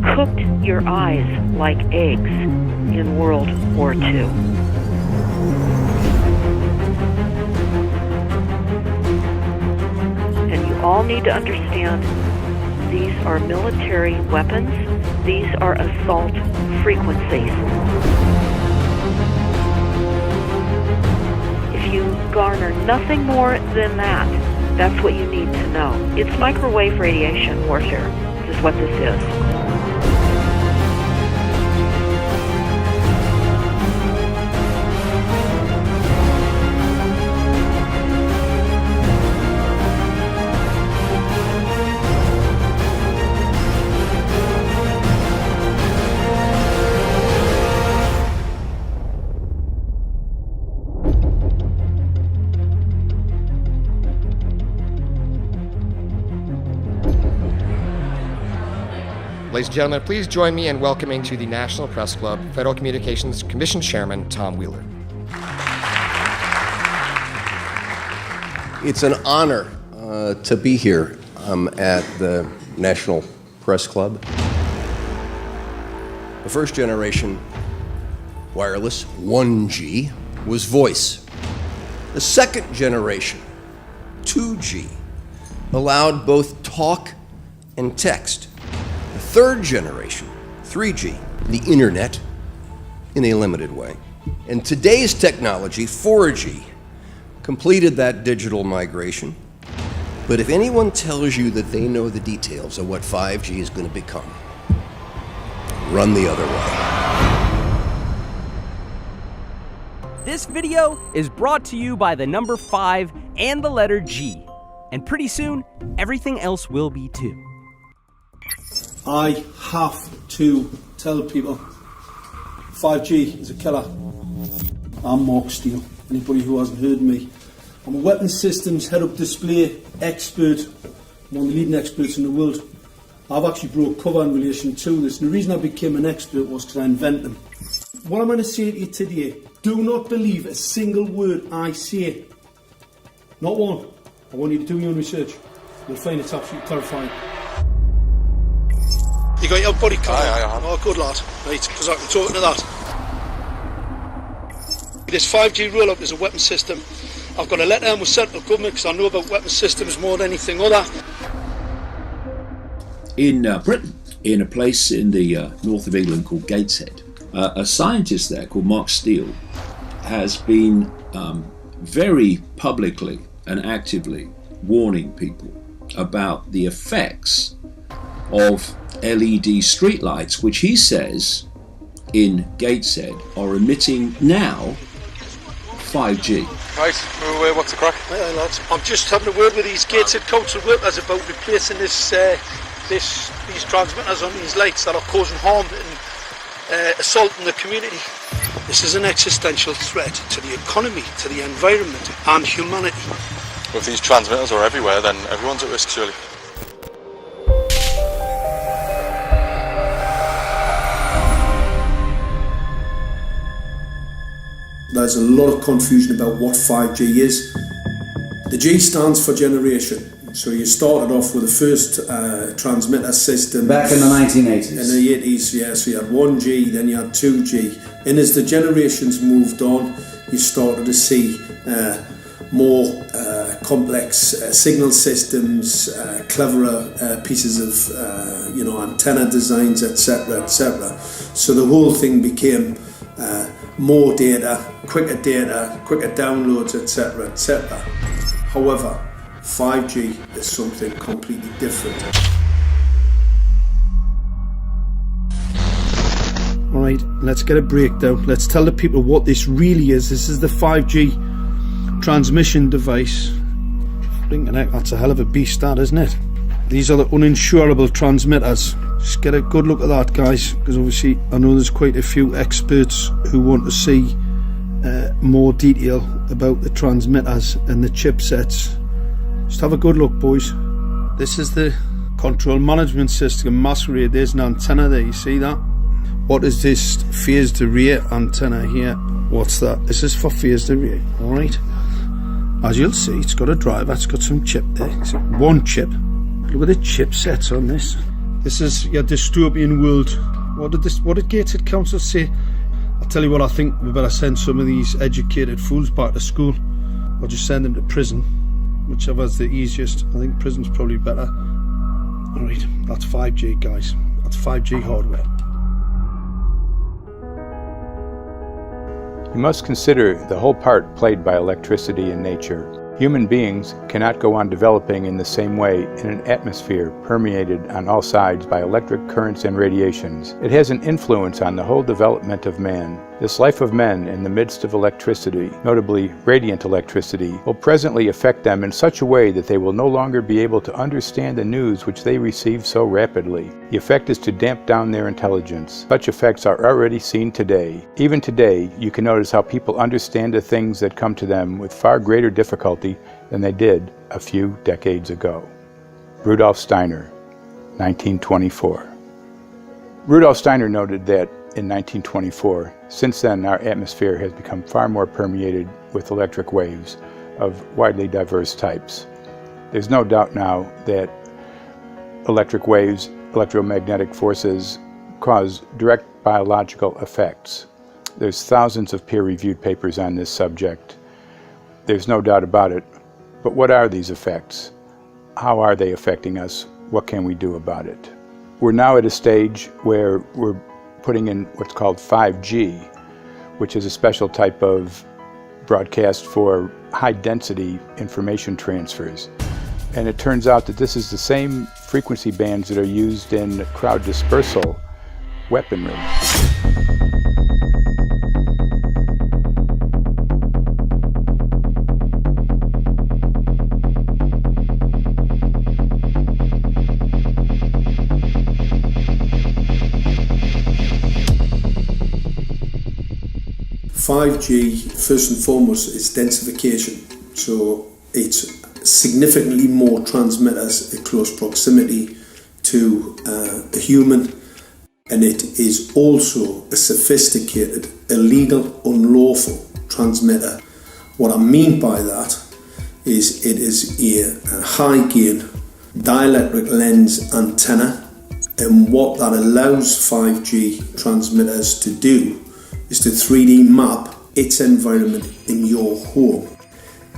cooked your eyes like eggs in World War II. And you all need to understand, these are military weapons. These are assault frequencies. If you garner nothing more than that, that's what you need to know. It's microwave radiation warfare, is what this is. Ladies and gentlemen, please join me in welcoming to the National Press Club Federal Communications Commission Chairman Tom Wheeler. It's an honor to be here at the National Press Club. The first generation wireless, 1G, was voice. The second generation, 2G, allowed both talk and text. The third generation, 3G, the internet, in a limited way. And today's technology, 4G, completed that digital migration. But if anyone tells you that they know the details of what 5G is going to become, run the other way. This video is brought to you by the number 5 and the letter G. And pretty soon, everything else will be too. I have to tell people 5G is a killer. I'm Mark Steele. Anybody who hasn't heard me, I'm a weapons systems head-up display expert, one of the leading experts in the world. I've actually brought cover in relation to this, and the reason I became an expert was because I invented them. What I'm going to say to you today, do not believe a single word I say. Not one. I want you to do your own research. You'll find it's absolutely terrifying. You got your body card? Aye. Oh, good lad. Right, because I can talk to that. This 5G roll-up is a weapon system. I've got a letter in with central government because I know about weapon systems more than anything other. In Britain, in a place in the north of England called Gateshead, a scientist there called Mark Steele has been very publicly and actively warning people about the effects of LED streetlights, which he says in Gateshead are emitting now 5G. Right, what's the crack? Hey, lads. I'm just having a word with these Gateshead council workers about replacing these transmitters on these lights that are causing harm and assaulting the community. This is an existential threat to the economy, to the environment and humanity. Well, if these transmitters are everywhere, then everyone's at risk, surely. There's a lot of confusion about what 5G is. The G stands for generation. So you started off with the first transmitter system. Back in the 1980s. In the 80s, yeah. So you had 1G, then you had 2G. And as the generations moved on, you started to see more complex signal systems, cleverer pieces of antenna designs, etc., etc. So the whole thing became more data, quicker downloads, etc., etc. However, 5G is something completely different. Alright, let's get a breakdown. Let's tell the people what this really is. This is the 5G transmission device. That's a hell of a beast, that, isn't it? These are the uninsurable transmitters. Just get a good look at that, guys, because obviously I know there's quite a few experts who want to see more detail about the transmitters and the chipsets. Just have a good look, boys. This is the control management system masquerade. There's an antenna there, you see that? What is this phased array antenna here? What's that? This is for phased array, alright? As you'll see, it's got a driver, it's got some chip there. It's one chip. Look at the chipsets on this. This is your dystopian world. What did Gateshead Council say? I'll tell you what, I think we better send some of these educated fools back to school, or just send them to prison, whichever's the easiest. I think prison's probably better. Alright, that's 5G, guys. That's 5G hardware. You must consider the whole part played by electricity in nature. Human beings cannot go on developing in the same way in an atmosphere permeated on all sides by electric currents and radiations. It has an influence on the whole development of man. This life of men in the midst of electricity, notably radiant electricity, will presently affect them in such a way that they will no longer be able to understand the news which they receive so rapidly. The effect is to damp down their intelligence. Such effects are already seen today. Even today, you can notice how people understand the things that come to them with far greater difficulty than they did a few decades ago. Rudolf Steiner, 1924. Rudolf Steiner noted that in 1924, since then our atmosphere has become far more permeated with electric waves of widely diverse types. There's no doubt now that electric waves, electromagnetic forces, cause direct biological effects. There's thousands of peer-reviewed papers on this subject. There's no doubt about it. But what are these effects? How are they affecting us? What can we do about it? We're now at a stage where we're putting in what's called 5G, which is a special type of broadcast for high-density information transfers. And it turns out that this is the same frequency bands that are used in crowd dispersal weaponry. 5G, first and foremost, is densification. So it's significantly more transmitters at close proximity to a human, and it is also a sophisticated, illegal, unlawful transmitter. What I mean by that is it is a high gain dielectric lens antenna, and what that allows 5G transmitters to do is to 3D map its environment in your home.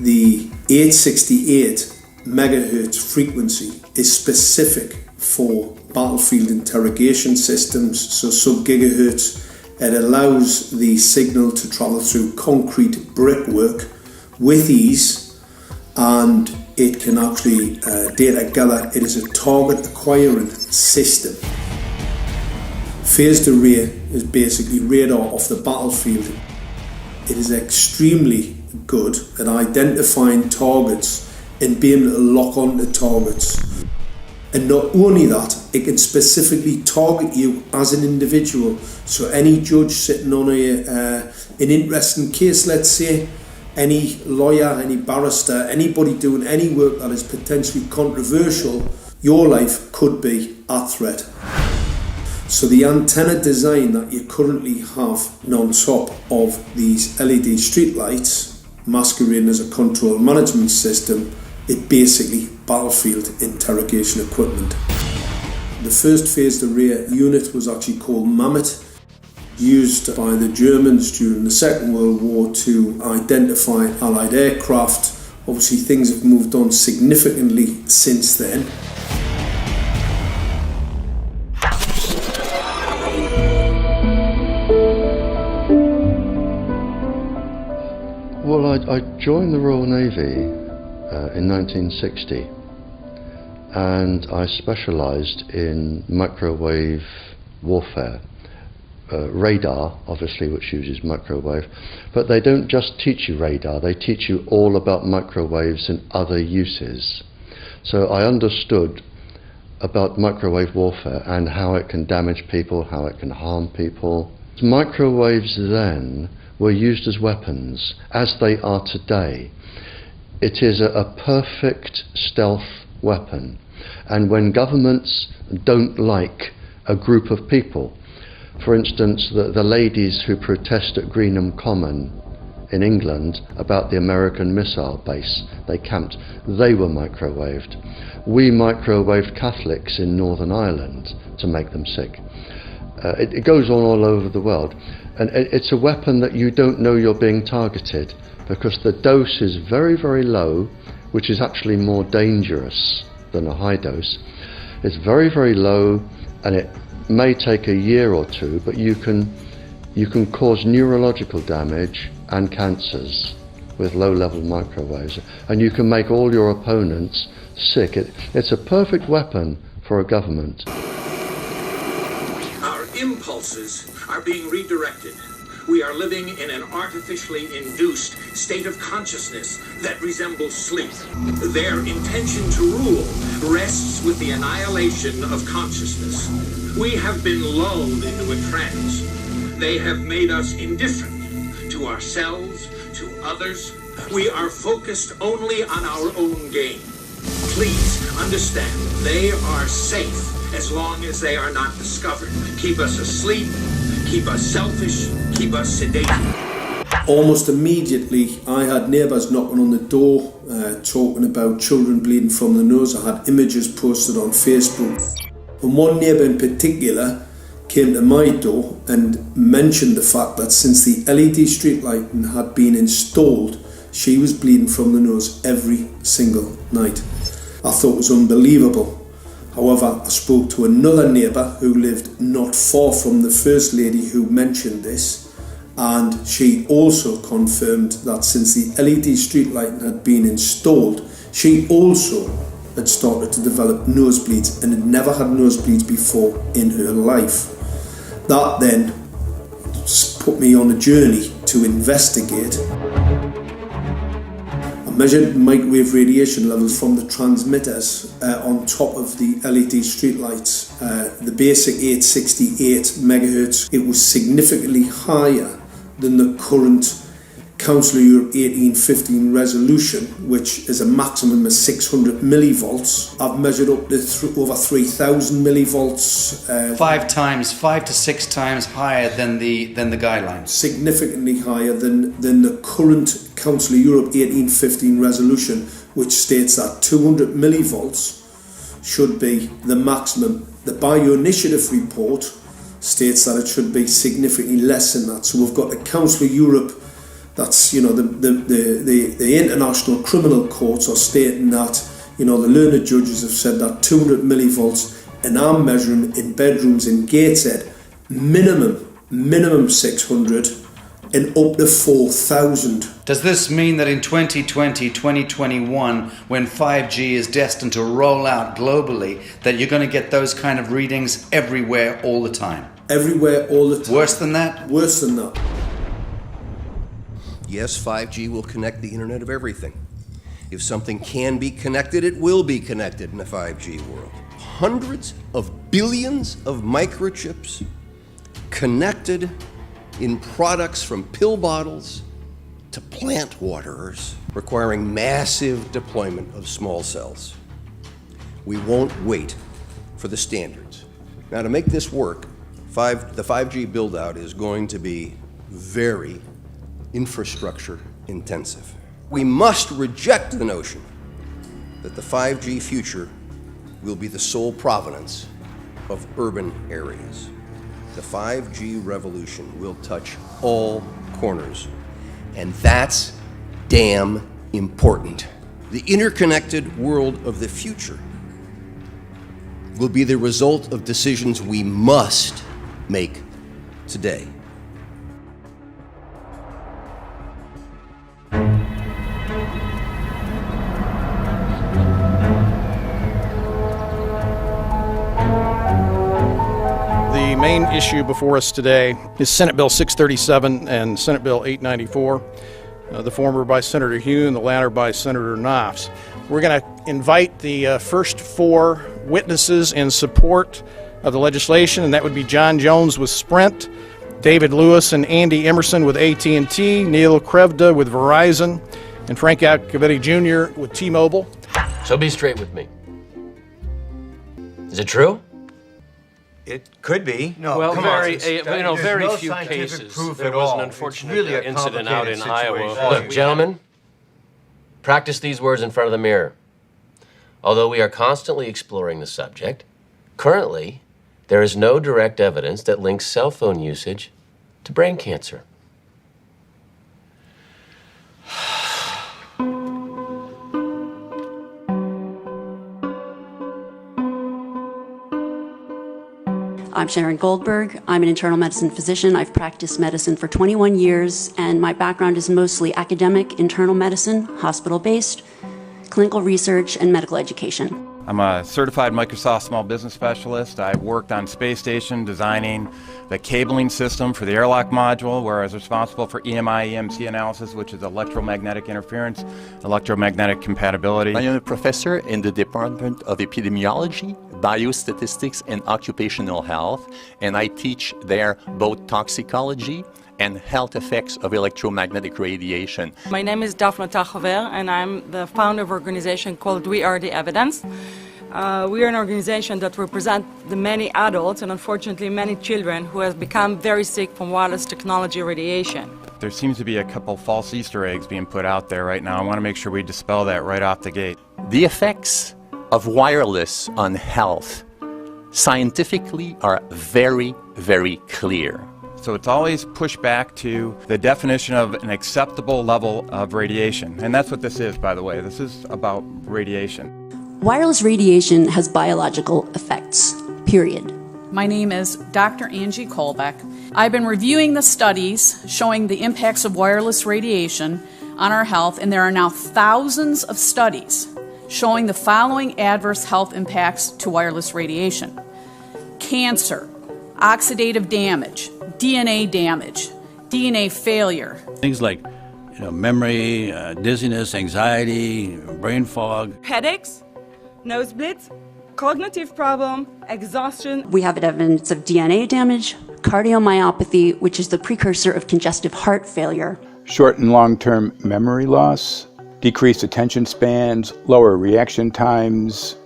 The 868 megahertz frequency is specific for battlefield interrogation systems, so sub-gigahertz. It allows the signal to travel through concrete brickwork with ease, and it can actually data gather. It is a target acquiring system. Phased array is basically radar off the battlefield. It is extremely good at identifying targets and being able to lock onto targets. And not only that, it can specifically target you as an individual. So any judge sitting on an interesting case, let's say, any lawyer, any barrister, anybody doing any work that is potentially controversial, your life could be at threat. So the antenna design that you currently have on top of these LED street lights, masquerading as a control management system, it basically battlefield interrogation equipment. The first phased array unit was actually called Mammoth, used by the Germans during the Second World War to identify Allied aircraft. Obviously things have moved on significantly since then. Well, I joined the Royal Navy in 1960, and I specialised in microwave warfare. Radar, obviously, which uses microwave, but they don't just teach you radar, they teach you all about microwaves and other uses. So I understood about microwave warfare and how it can damage people, how it can harm people. Microwaves then were used as weapons, as they are today. It is a perfect stealth weapon, and when governments don't like a group of people, for instance the ladies who protest at Greenham Common in England about the American missile base they camped. They were microwaved. We microwaved Catholics in Northern Ireland to make them sick. It goes on all over the world. And it's a weapon that you don't know you're being targeted, because the dose is very, very low, which is actually more dangerous than a high dose. It's very, very low, and it may take a year or two, but you can cause neurological damage and cancers with low-level microwaves, and you can make all your opponents sick. It's a perfect weapon for a government. Our impulses are being redirected. We are living in an artificially induced state of consciousness that resembles sleep. Their intention to rule rests with the annihilation of consciousness. We have been lulled into a trance. They have made us indifferent to ourselves, to others. We are focused only on our own gain. Please understand, they are safe as long as they are not discovered. Keep us asleep, keep us selfish, keep us sedated. Almost immediately, I had neighbours knocking on the door, talking about children bleeding from the nose. I had images posted on Facebook. And one neighbour in particular came to my door and mentioned the fact that since the LED street lighting had been installed, she was bleeding from the nose every single night. I thought it was unbelievable. However, I spoke to another neighbour who lived not far from the first lady who mentioned this, and she also confirmed that since the LED street lighting had been installed, she also had started to develop nosebleeds and had never had nosebleeds before in her life. That then put me on a journey to investigate. I measured microwave radiation levels from the transmitters on top of the LED streetlights. The basic 868 megahertz, it was significantly higher than the current Council of Europe 1815 resolution, which is a maximum of 600 millivolts. I've measured up to over 3,000 millivolts. 5 to 6 times higher than the guidelines. Significantly higher than the current Council of Europe 1815 resolution, which states that 200 millivolts should be the maximum. The Bioinitiative report states that it should be significantly less than that. So we've got the Council of Europe, that's, you know, the international criminal courts are stating that, you know, the learned judges have said that 200 millivolts, and I'm measuring in bedrooms in Gateshead minimum 600 and up to 4,000. Does this mean that in 2020, 2021, when 5G is destined to roll out globally, that you're going to get those kind of readings everywhere all the time? Everywhere all the time. Worse than that? Worse than that. Yes, 5G will connect the Internet of everything. If something can be connected, it will be connected in the 5G world. Hundreds of billions of microchips connected in products from pill bottles to plant waterers, requiring massive deployment of small cells. We won't wait for the standards. Now, to make this work, the 5G build-out is going to be very infrastructure intensive. We must reject the notion that the 5G future will be the sole provenance of urban areas. The 5G revolution will touch all corners, and that's damn important. The interconnected world of the future will be the result of decisions we must make today. The main issue before us today is Senate Bill 637 and Senate Bill 894, the former by Senator Hugh and the latter by Senator Knopf. We're going to invite the first four witnesses in support of the legislation, and that would be John Jones with Sprint, David Lewis and Andy Emerson with AT&T, Neil Krevda with Verizon, and Frank Alcavetti Jr. with T-Mobile. So be straight with me. Is it true? It could be. No, well, come very, on. There's very no few scientific cases. proof There at was an all. unfortunate It's really a incident out in complicated Iowa. situation. Look, gentlemen, practice these words in front of the mirror. Although we are constantly exploring the subject, currently, there is no direct evidence that links cell phone usage to brain cancer. I'm Sharon Goldberg. I'm an internal medicine physician. I've practiced medicine for 21 years, and my background is mostly academic, internal medicine, hospital-based, clinical research, and medical education. I'm a certified Microsoft small business specialist. I've worked on space station designing the cabling system for the airlock module, where I was responsible for EMI, EMC analysis, which is electromagnetic interference, electromagnetic compatibility. I am a professor in the Department of Epidemiology, Biostatistics, and Occupational Health, and I teach there both toxicology and health effects of electromagnetic radiation. My name is Daphne Tachover, and I'm the founder of an organization called We Are the Evidence. We are an organization that represents the many adults and unfortunately many children who have become very sick from wireless technology radiation. There seems to be a couple false Easter eggs being put out there right now. I want to make sure we dispel that right off the gate. The effects of wireless on health scientifically are very, very clear. So it's always pushed back to the definition of an acceptable level of radiation. And that's what this is, by the way. This is about radiation. Wireless radiation has biological effects, period. My name is Dr. Angie Kolbeck. I've been reviewing the studies showing the impacts of wireless radiation on our health, and there are now thousands of studies showing the following adverse health impacts to wireless radiation: cancer, oxidative damage, DNA damage, DNA failure. Things like memory, dizziness, anxiety, brain fog. Headaches, nosebleeds, cognitive problem, exhaustion. We have evidence of DNA damage, cardiomyopathy, which is the precursor of congestive heart failure. Short and long-term memory loss, decreased attention spans, lower reaction times,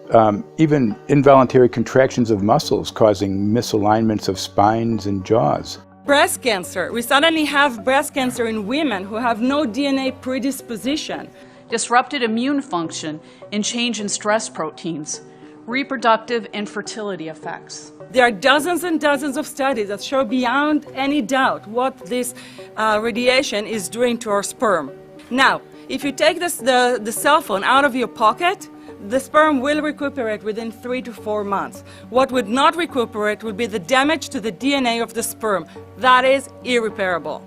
even involuntary contractions of muscles causing misalignments of spines and jaws. Breast cancer. We suddenly have breast cancer in women who have no DNA predisposition. Disrupted immune function and change in stress proteins, reproductive and fertility effects. There are dozens and dozens of studies that show beyond any doubt what this radiation is doing to our sperm. Now, if you take the cell phone out of your pocket, the sperm will recuperate within 3 to 4 months. What would not recuperate would be the damage to the DNA of the sperm. That is irreparable.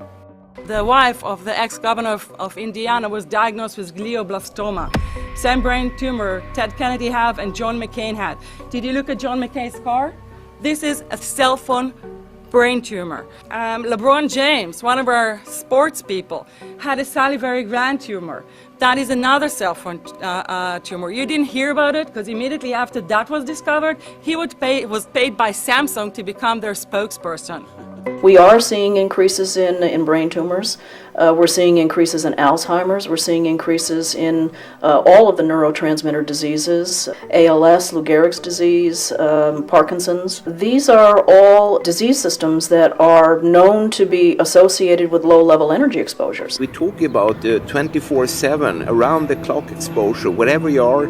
The wife of the ex-governor of Indiana was diagnosed with glioblastoma. Same brain tumor Ted Kennedy had and John McCain had. Did you look at John McCain's scar? This is a cell phone brain tumor. LeBron James, one of our sports people, had a salivary gland tumor. That is another cell phone tumor. You didn't hear about it because immediately after that was discovered, he was paid by Samsung to become their spokesperson. We are seeing increases in brain tumors. We're seeing increases in Alzheimer's. We're seeing increases in all of the neurotransmitter diseases, ALS, Lou Gehrig's disease, Parkinson's. These are all disease systems that are known to be associated with low-level energy exposures. We talk about 24/7, around-the-clock exposure, wherever you are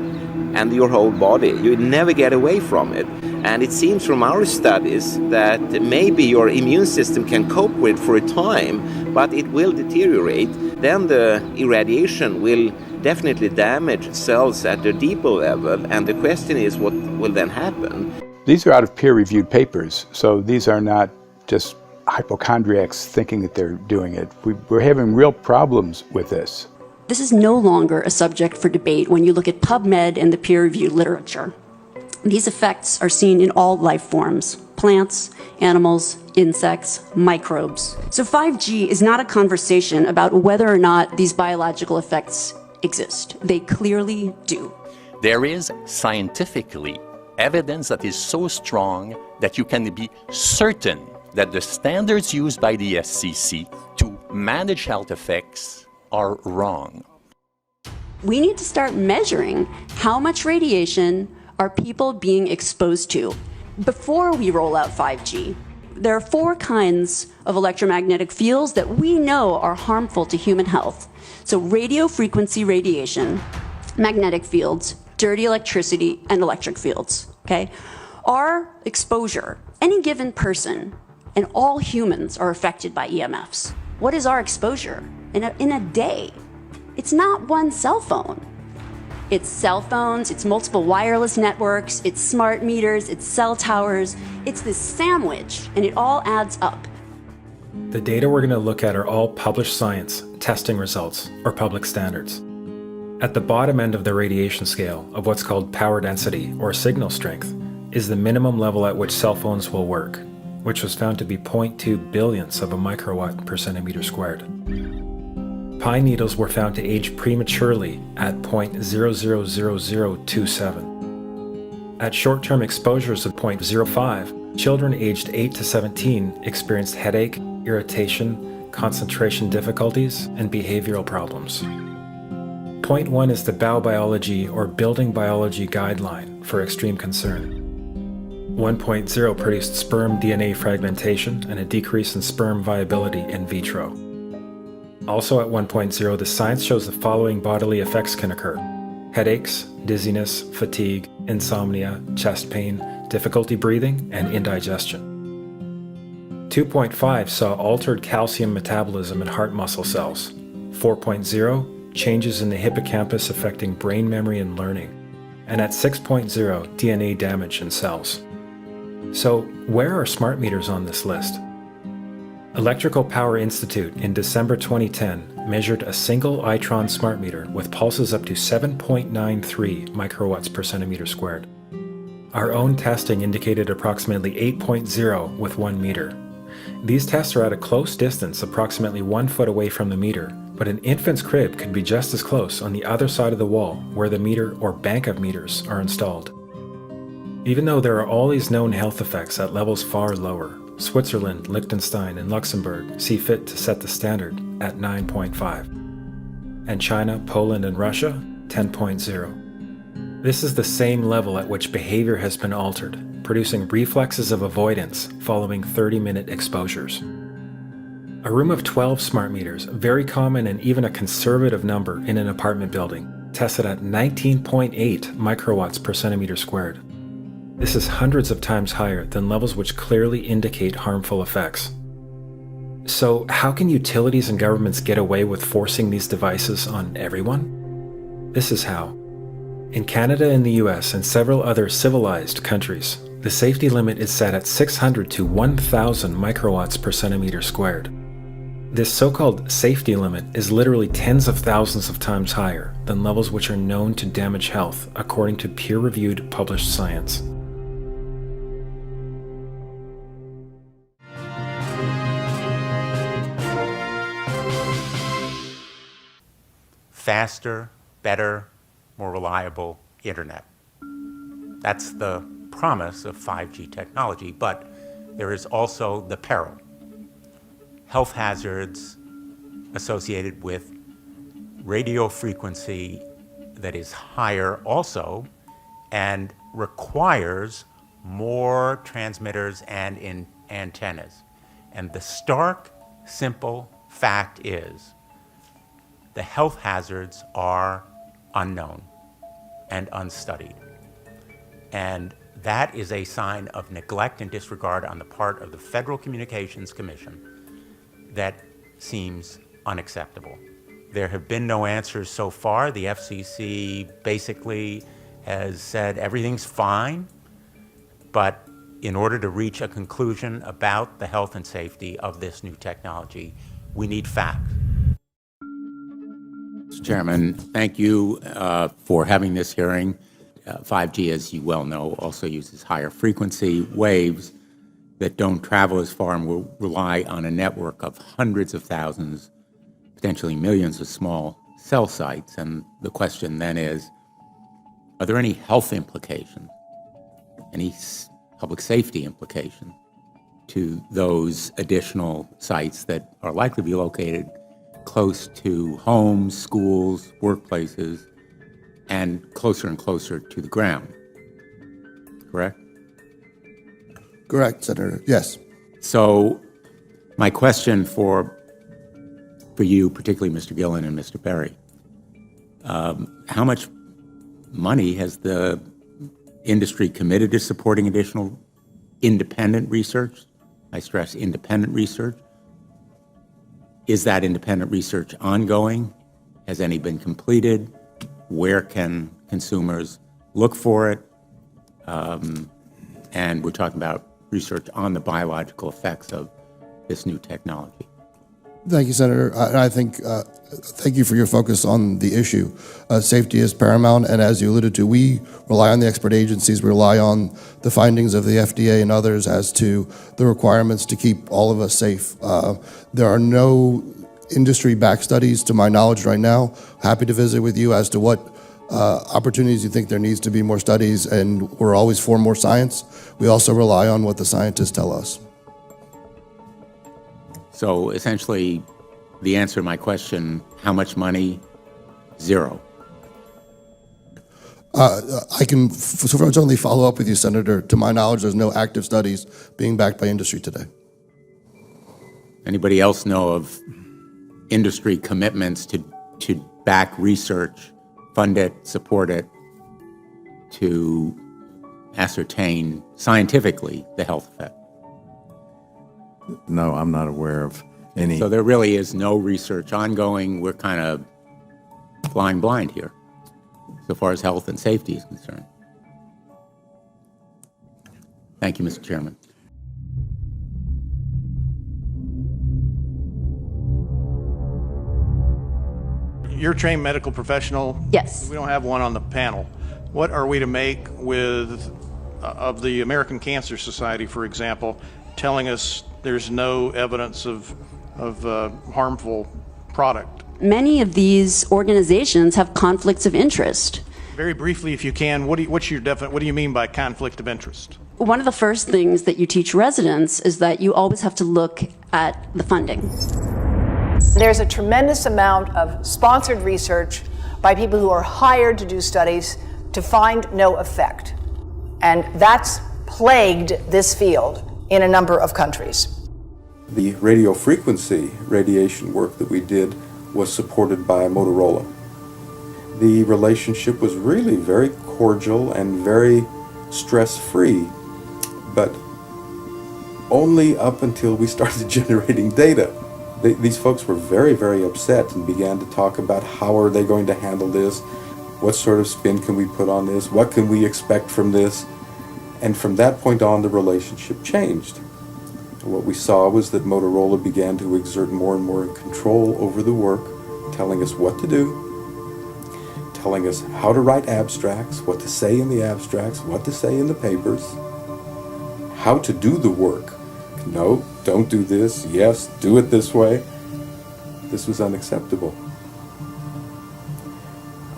and your whole body. You never get away from it. And it seems from our studies that maybe your immune system can cope with for a time, but it will deteriorate. Then the irradiation will definitely damage cells at a deeper level, and the question is what will then happen? These are out of peer-reviewed papers, so these are not just hypochondriacs thinking that they're doing it. We're having real problems with this. This is no longer a subject for debate when you look at PubMed and the peer-reviewed literature. These effects are seen in all life forms: plants, animals, insects, microbes. So 5G is not a conversation about whether or not these biological effects exist. They clearly do. There is scientifically evidence that is so strong that you can be certain that the standards used by the FCC to manage health effects are wrong. We need to start measuring how much radiation are people being exposed to. before we roll out 5G, there are 4 kinds of electromagnetic fields that we know are harmful to human health. So radio frequency radiation, magnetic fields, dirty electricity, and electric fields, okay? Our exposure, any given person, and all humans are affected by EMFs. What is our exposure in a day? It's not one cell phone. It's cell phones, it's multiple wireless networks, it's smart meters, it's cell towers. It's this sandwich, and it all adds up. The data we're going to look at are all published science, testing results, or public standards. At the bottom end of the radiation scale of what's called power density, or signal strength, is the minimum level at which cell phones will work, which was found to be 0.2 billionths of a microwatt per centimeter squared. Pine needles were found to age prematurely at 0.000027. At short-term exposures of 0.05, children aged 8 to 17 experienced headache, irritation, concentration difficulties, and behavioral problems. 0.1 is the biobiology or building biology guideline for extreme concern. 1.0 produced sperm DNA fragmentation and a decrease in sperm viability in vitro. Also at 1.0, the science shows the following bodily effects can occur: headaches, dizziness, fatigue, insomnia, chest pain, difficulty breathing, and indigestion. 2.5 saw altered calcium metabolism in heart muscle cells. 4.0, changes in the hippocampus affecting brain memory and learning. And at 6.0, DNA damage in cells. So, where are smart meters on this list? Electrical Power Institute in December 2010 measured a single Itron smart meter with pulses up to 7.93 microwatts per centimeter squared. Our own testing indicated approximately 8.0 with 1 meter. These tests are at a close distance, approximately 1 foot away from the meter, but an infant's crib could be just as close on the other side of the wall where the meter or bank of meters are installed. Even though there are all these known health effects at levels far lower, Switzerland, Liechtenstein, and Luxembourg see fit to set the standard at 9.5. And China, Poland, and Russia, 10.0. This is the same level at which behavior has been altered, producing reflexes of avoidance following 30-minute exposures. A room of 12 smart meters, very common and even a conservative number in an apartment building, tested at 19.8 microwatts per centimeter squared. This is hundreds of times higher than levels which clearly indicate harmful effects. So, how can utilities and governments get away with forcing these devices on everyone? This is how. In Canada and the US and several other civilized countries, the safety limit is set at 600 to 1,000 microwatts per centimeter squared. This so-called safety limit is literally tens of thousands of times higher than levels which are known to damage health according to peer-reviewed published science. Faster, better, more reliable internet. That's the promise of 5G technology, but there is also the peril. Health hazards associated with radio frequency that is higher also and requires more transmitters and antennas. And the stark, simple fact is the health hazards are unknown and unstudied. And that is a sign of neglect and disregard on the part of the Federal Communications Commission that seems unacceptable. There have been no answers so far. The FCC basically has said everything's fine, but in order to reach a conclusion about the health and safety of this new technology, we need facts. Mr. Chairman, thank you for having this hearing. 5G, as you well know, also uses higher frequency waves that don't travel as far and will rely on a network of hundreds of thousands, potentially millions of small cell sites. And the question then is, are there any health implications, any public safety implications to those additional sites that are likely to be located close to homes, schools, workplaces, and closer to the ground, correct? Correct, Senator. Yes. So my question for you, particularly Mr. Gillen and Mr. Berry, how much money has the industry committed to supporting additional independent research? I stress independent research. Is that independent research ongoing? Has any been completed? Where can consumers look for it? And we're talking about research on the biological effects of this new technology. Thank you, Senator. I think, thank you for your focus on the issue. Safety is paramount, and as you alluded to, we rely on the expert agencies, we rely on the findings of the FDA and others as to the requirements to keep all of us safe. There are no industry-backed studies, to my knowledge right now. Happy to visit with you as to what opportunities you think there needs to be more studies, and we're always for more science. We also rely on what the scientists tell us. So essentially, the answer to my question, how much money? Zero. I can certainly follow up with you, Senator. To my knowledge, there's no active studies being backed by industry today. Anybody else know of industry commitments to back research, fund it, support it, to ascertain scientifically the health effect? No, I'm not aware of any. So there really is no research ongoing. We're kind of flying blind here, so far as health and safety is concerned. Thank you, Mr. Chairman. You're a trained medical professional. Yes. We don't have one on the panel. What are we to make of the American Cancer Society, for example, telling us there's no evidence of harmful product? Many of these organizations have conflicts of interest. Very briefly, if you can, what do you mean by conflict of interest? One of the first things that you teach residents is that you always have to look at the funding. There's a tremendous amount of sponsored research by people who are hired to do studies to find no effect. And that's plagued this field in a number of countries. The radio frequency radiation work that we did was supported by Motorola. The relationship was really very cordial and very stress-free, but only up until we started generating data. These folks were very, very upset and began to talk about how are they going to handle this, what sort of spin can we put on this, what can we expect from this, and from that point on the relationship changed. What we saw was that Motorola began to exert more and more control over the work, telling us what to do, telling us how to write abstracts, what to say in the abstracts, what to say in the papers, how to do the work. No, don't do this. Yes, do it this way. This was unacceptable.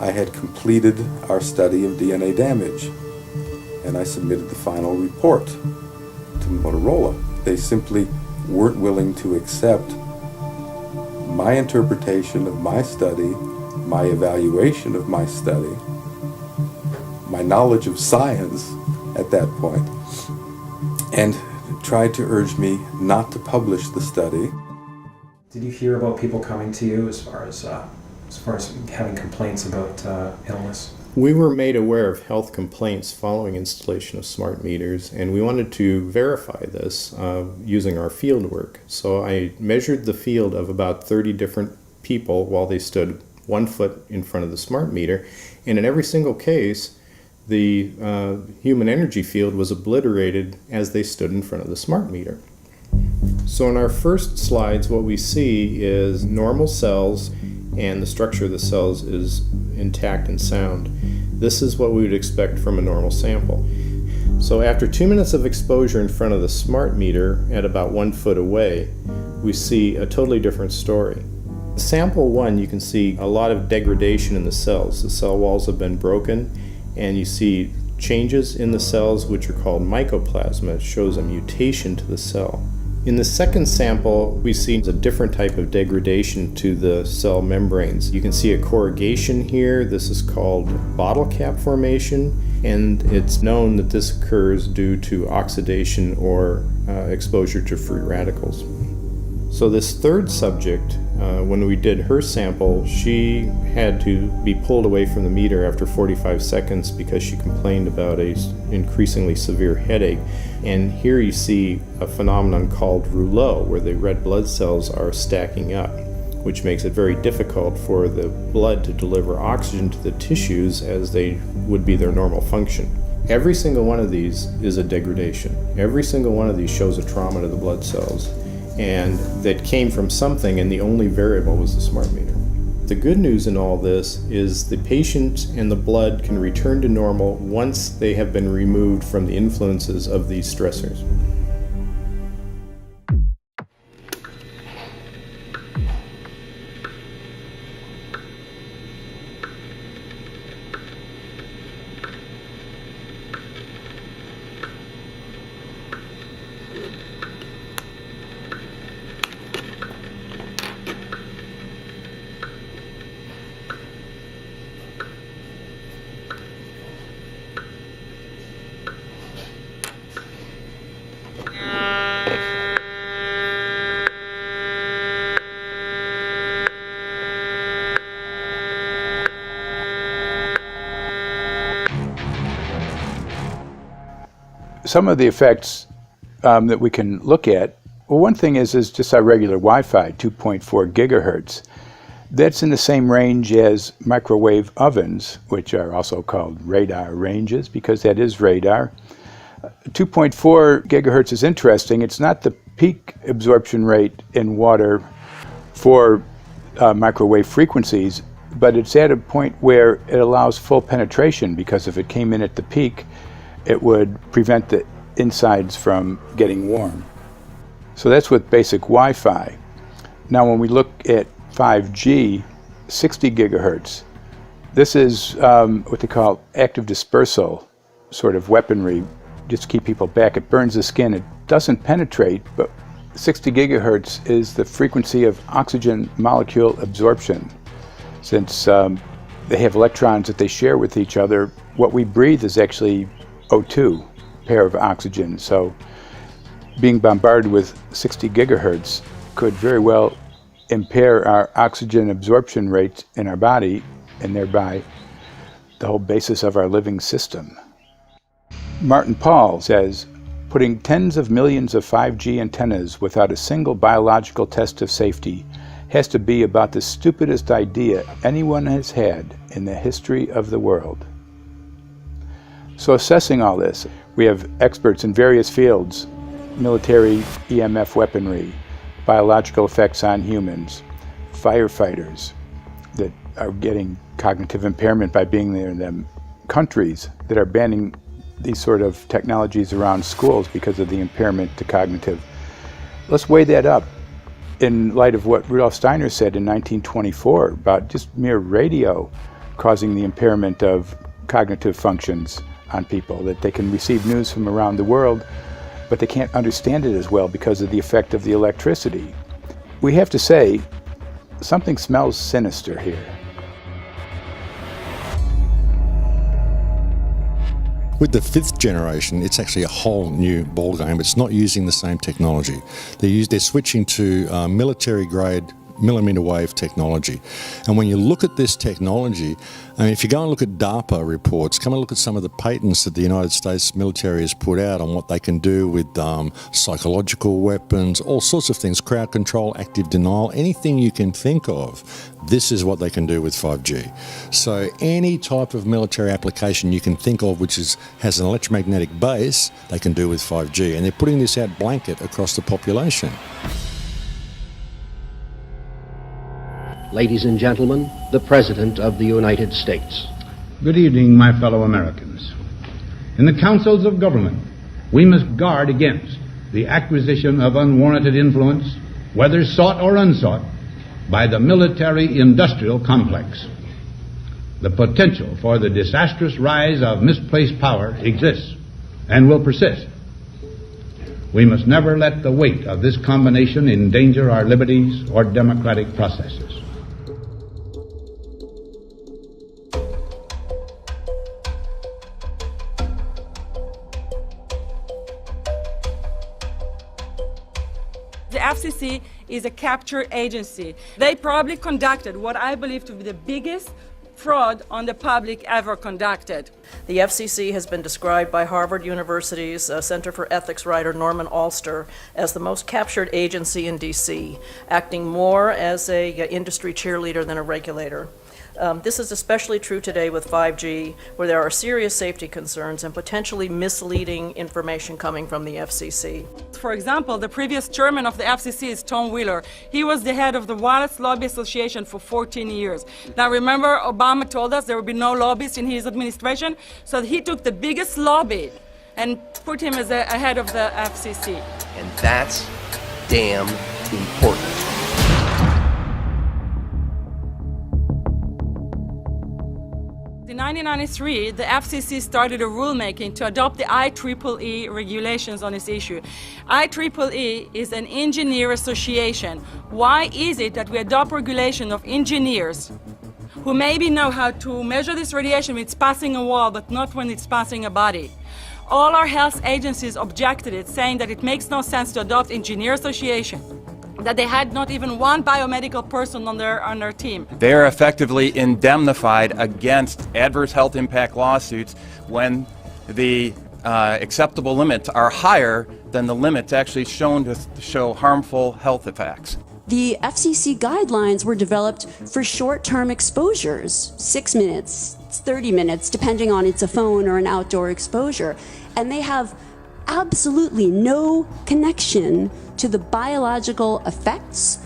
I had completed our study of DNA damage, and I submitted the final report to Motorola. They simply weren't willing to accept my interpretation of my study, my evaluation of my study, my knowledge of science at that point, and tried to urge me not to publish the study. Did you hear about people coming to you as far as having complaints about illness? We were made aware of health complaints following installation of smart meters, and we wanted to verify this using our field work. So I measured the field of about 30 different people while they stood 1 foot in front of the smart meter, and in every single case, the human energy field was obliterated as they stood in front of the smart meter. So in our first slides, what we see is normal cells, and the structure of the cells is intact and sound. This is what we would expect from a normal sample. So after 2 minutes of exposure in front of the smart meter at about 1 foot away, we see a totally different story. Sample 1, you can see a lot of degradation in the cells. The cell walls have been broken, and you see changes in the cells which are called mycoplasma. It shows a mutation to the cell. In the second sample, we see a different type of degradation to the cell membranes. You can see a corrugation here. This is called bottle cap formation, and it's known that this occurs due to oxidation or exposure to free radicals. So this third subject, when we did her sample, she had to be pulled away from the meter after 45 seconds because she complained about an increasingly severe headache. And here you see a phenomenon called rouleau, where the red blood cells are stacking up, which makes it very difficult for the blood to deliver oxygen to the tissues as they would be their normal function. Every single one of these is a degradation. Every single one of these shows a trauma to the blood cells, and that came from something, and the only variable was the smart meter. The good news in all this is the patient and the blood can return to normal once they have been removed from the influences of these stressors. Some of the effects that we can look at, well, one thing is just our regular Wi-Fi, 2.4 gigahertz. That's in the same range as microwave ovens, which are also called radar ranges, because that is radar. 2.4 gigahertz is interesting. It's not the peak absorption rate in water for microwave frequencies, but it's at a point where it allows full penetration, because if it came in at the peak, it would prevent the insides from getting warm. So that's with basic Wi-Fi. Now when we look at 5G, 60 gigahertz, this is what they call active dispersal sort of weaponry, just to keep people back. It burns the skin. It doesn't penetrate, but 60 gigahertz is the frequency of oxygen molecule absorption. Since they have electrons that they share with each other, what we breathe is actually O2, pair of oxygen. So being bombarded with 60 gigahertz could very well impair our oxygen absorption rates in our body, and thereby the whole basis of our living system. Martin Pall says, putting tens of millions of 5G antennas without a single biological test of safety has to be about the stupidest idea anyone has had in the history of the world. So assessing all this, we have experts in various fields: military EMF weaponry, biological effects on humans, firefighters that are getting cognitive impairment by being there in them, countries that are banning these sort of technologies around schools because of the impairment to cognitive. Let's weigh that up in light of what Rudolf Steiner said in 1924 about just mere radio causing the impairment of cognitive functions on people, that they can receive news from around the world, but they can't understand it as well because of the effect of the electricity. We have to say, something smells sinister here. With the 5th generation, it's actually a whole new ballgame. It's not using the same technology. They're switching to military-grade millimeter wave technology. And when you look at this technology, I mean, if you go and look at DARPA reports, come and look at some of the patents that the United States military has put out on what they can do with psychological weapons, all sorts of things, crowd control, active denial, anything you can think of, this is what they can do with 5G. So any type of military application you can think of which has an electromagnetic base, they can do with 5G. And they're putting this out blanket across the population. Ladies and gentlemen, the President of the United States. Good evening, my fellow Americans. In the councils of government, we must guard against the acquisition of unwarranted influence, whether sought or unsought, by the military-industrial complex. The potential for the disastrous rise of misplaced power exists and will persist. We must never let the weight of this combination endanger our liberties or democratic processes. The FCC is a capture agency. They probably conducted what I believe to be the biggest fraud on the public ever conducted. The FCC has been described by Harvard University's Center for Ethics writer Norman Alster as the most captured agency in D.C., acting more as an industry cheerleader than a regulator. This is especially true today with 5G, where there are serious safety concerns and potentially misleading information coming from the FCC. For example, the previous chairman of the FCC is Tom Wheeler. He was the head of the Wireless Lobby Association for 14 years. Now remember, Obama told us there would be no lobbyists in his administration, so he took the biggest lobby and put him as a head of the FCC. And that's damn important. In 1993, the FCC started a rulemaking to adopt the IEEE regulations on this issue. IEEE is an engineer association. Why is it that we adopt regulation of engineers who maybe know how to measure this radiation when it's passing a wall, but not when it's passing a body? All our health agencies objected it, saying that it makes no sense to adopt engineer association, that they had not even one biomedical person on their team. They are effectively indemnified against adverse health impact lawsuits when the acceptable limits are higher than the limits actually shown to show harmful health effects. The FCC guidelines were developed for short-term exposures, 6 minutes, 30 minutes, depending on it's a phone or an outdoor exposure. And they have absolutely no connection to the biological effects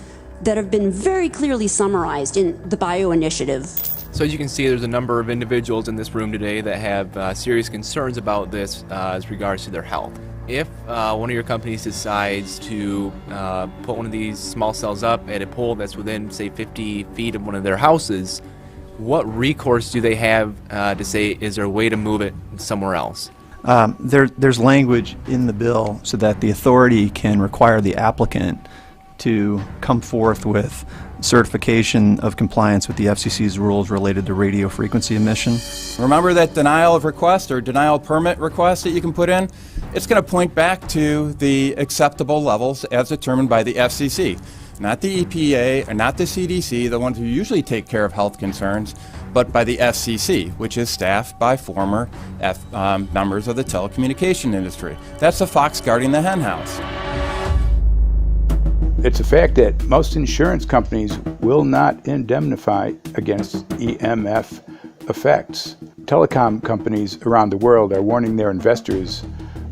that have been very clearly summarized in the Bio Initiative. So as you can see, there's a number of individuals in this room today that have serious concerns about this as regards to their health. If one of your companies decides to put one of these small cells up at a pole that's within, say, 50 feet of one of their houses, what recourse do they have to say, is there a way to move it somewhere else? There's language in the bill so that the authority can require the applicant to come forth with certification of compliance with the FCC's rules related to radio frequency emission. Remember that denial of request or denial of permit request that you can put in? It's going to point back to the acceptable levels as determined by the FCC, not the EPA or not the CDC, the ones who usually take care of health concerns, but by the FCC, which is staffed by former members of the telecommunication industry. That's the fox guarding the henhouse. It's a fact that most insurance companies will not indemnify against EMF effects. Telecom companies around the world are warning their investors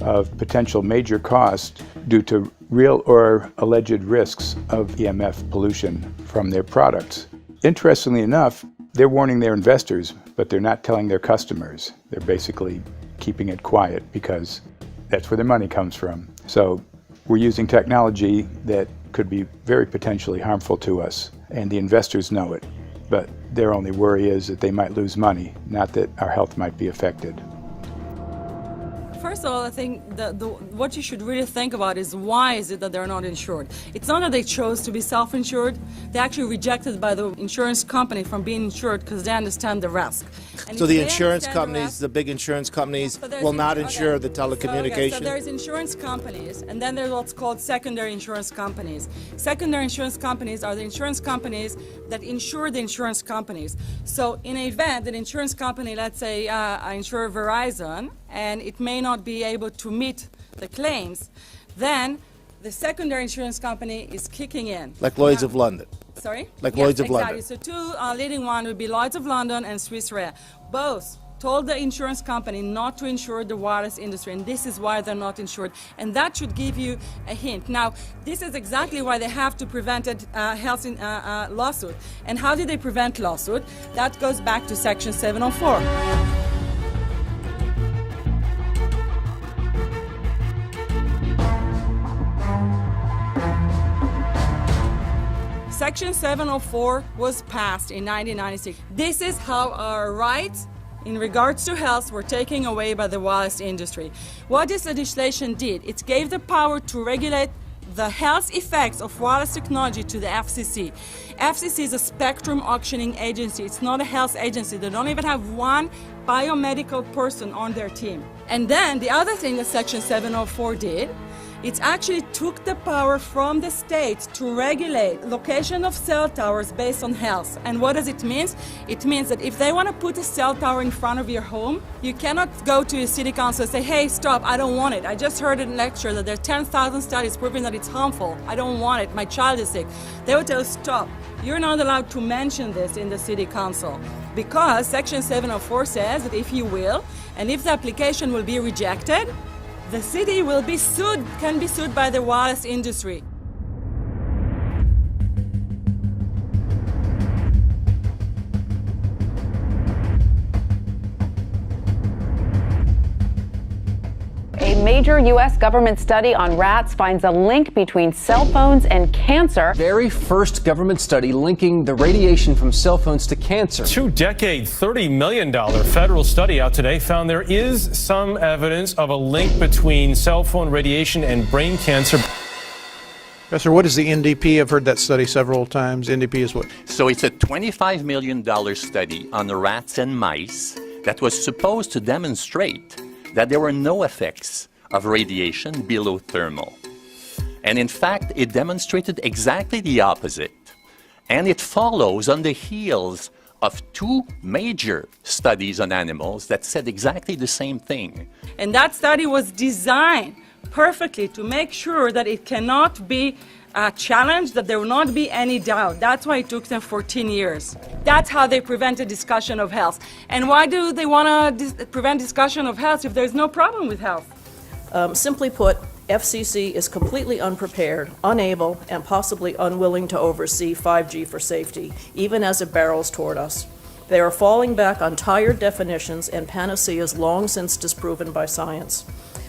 of potential major costs due to real or alleged risks of EMF pollution from their products. Interestingly enough, they're warning their investors, but they're not telling their customers. They're basically keeping it quiet because that's where their money comes from. So we're using technology that could be very potentially harmful to us, and the investors know it. But their only worry is that they might lose money, not that our health might be affected. First of all, I think what you should really think about is why is it that they're not insured? It's not that they chose to be self-insured. They're actually rejected by the insurance company from being insured because they understand the risk. And so the insurance companies, the big insurance companies, will not insure the telecommunications? So there's insurance companies, and then there's what's called secondary insurance companies. Secondary insurance companies are the insurance companies that insure the insurance companies. So in an event, an insurance company, let's say I insure Verizon, and it may not be able to meet the claims, then the secondary insurance company is kicking in. Like Lloyd's of London. Sorry? Like Yes, Lloyd's of exactly. London. So two leading ones would be Lloyd's of London and Swiss Re. Both told the insurance company not to insure the wireless industry, and this is why they're not insured. And that should give you a hint. Now, this is exactly why they have to prevent a lawsuit. And how did they prevent lawsuit? That goes back to Section 704. Section 704 was passed in 1996. This is how our rights in regards to health were taken away by the wireless industry. What this legislation did, it gave the power to regulate the health effects of wireless technology to the FCC. FCC is a spectrum auctioning agency. It's not a health agency. They don't even have one biomedical person on their team. And then the other thing that Section 704 did, it actually took the power from the states to regulate location of cell towers based on health. And what does it mean? It means that if they want to put a cell tower in front of your home, you cannot go to your city council and say, hey, stop, I don't want it. I just heard in a lecture that there are 10,000 studies proving that it's harmful. I don't want it. My child is sick. They would tell you, stop. You're not allowed to mention this in the city council because Section 704 says that if you will, and if the application will be rejected, the city will be sued, can be sued by the wireless industry. A major U.S. government study on rats finds a link between cell phones and cancer. Very first government study linking the radiation from cell phones to cancer. Two-decade, $30 million federal study out today found there is some evidence of a link between cell phone radiation and brain cancer. Professor, what is the NDP? I've heard that study several times. NDP is what? So it's a $25 million study on rats and mice that was supposed to demonstrate that there were no effects of radiation below thermal. And in fact, it demonstrated exactly the opposite. And it follows on the heels of two major studies on animals that said exactly the same thing. And that study was designed perfectly to make sure that it cannot be challenged, that there will not be any doubt. That's why it took them 14 years. That's how they prevented discussion of health. And why do they want to prevent discussion of health if there's no problem with health? Simply put, FCC is completely unprepared, unable, and possibly unwilling to oversee 5G for safety, even as it barrels toward us. They are falling back on tired definitions and panaceas long since disproven by science.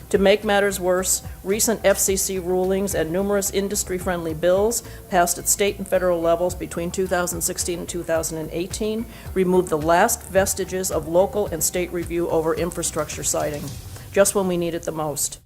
To make matters worse, recent FCC rulings and numerous industry-friendly bills passed at state and federal levels between 2016 and 2018 removed the last vestiges of local and state review over infrastructure siting, just when we need it the most.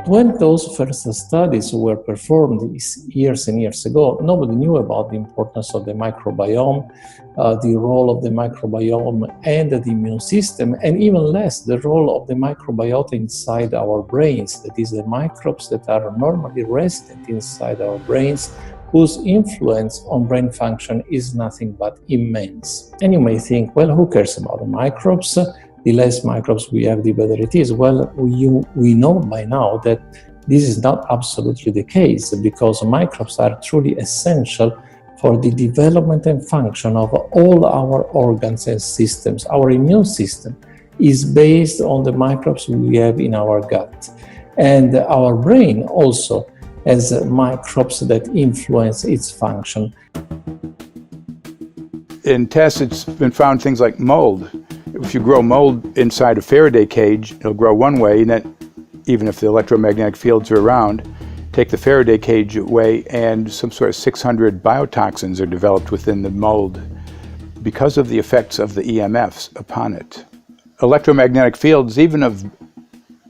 When those first studies were performed years and years ago, nobody knew about the importance of the microbiome, the role of the microbiome and the immune system, and even less the role of the microbiota inside our brains, that is, the microbes that are normally resident inside our brains, whose influence on brain function is nothing but immense. And you may think, well, who cares about the microbes? The less microbes we have, the better it is. Well, we know by now that this is not absolutely the case, because microbes are truly essential for the development and function of all our organs and systems. Our immune system is based on the microbes we have in our gut. And our brain also has microbes that influence its function. In tests, it's been found things like mold. If you grow mold inside a Faraday cage, it'll grow one way, and then even if the electromagnetic fields are around, take the Faraday cage away and some sort of 600 biotoxins are developed within the mold because of the effects of the EMFs upon it. Electromagnetic fields, even of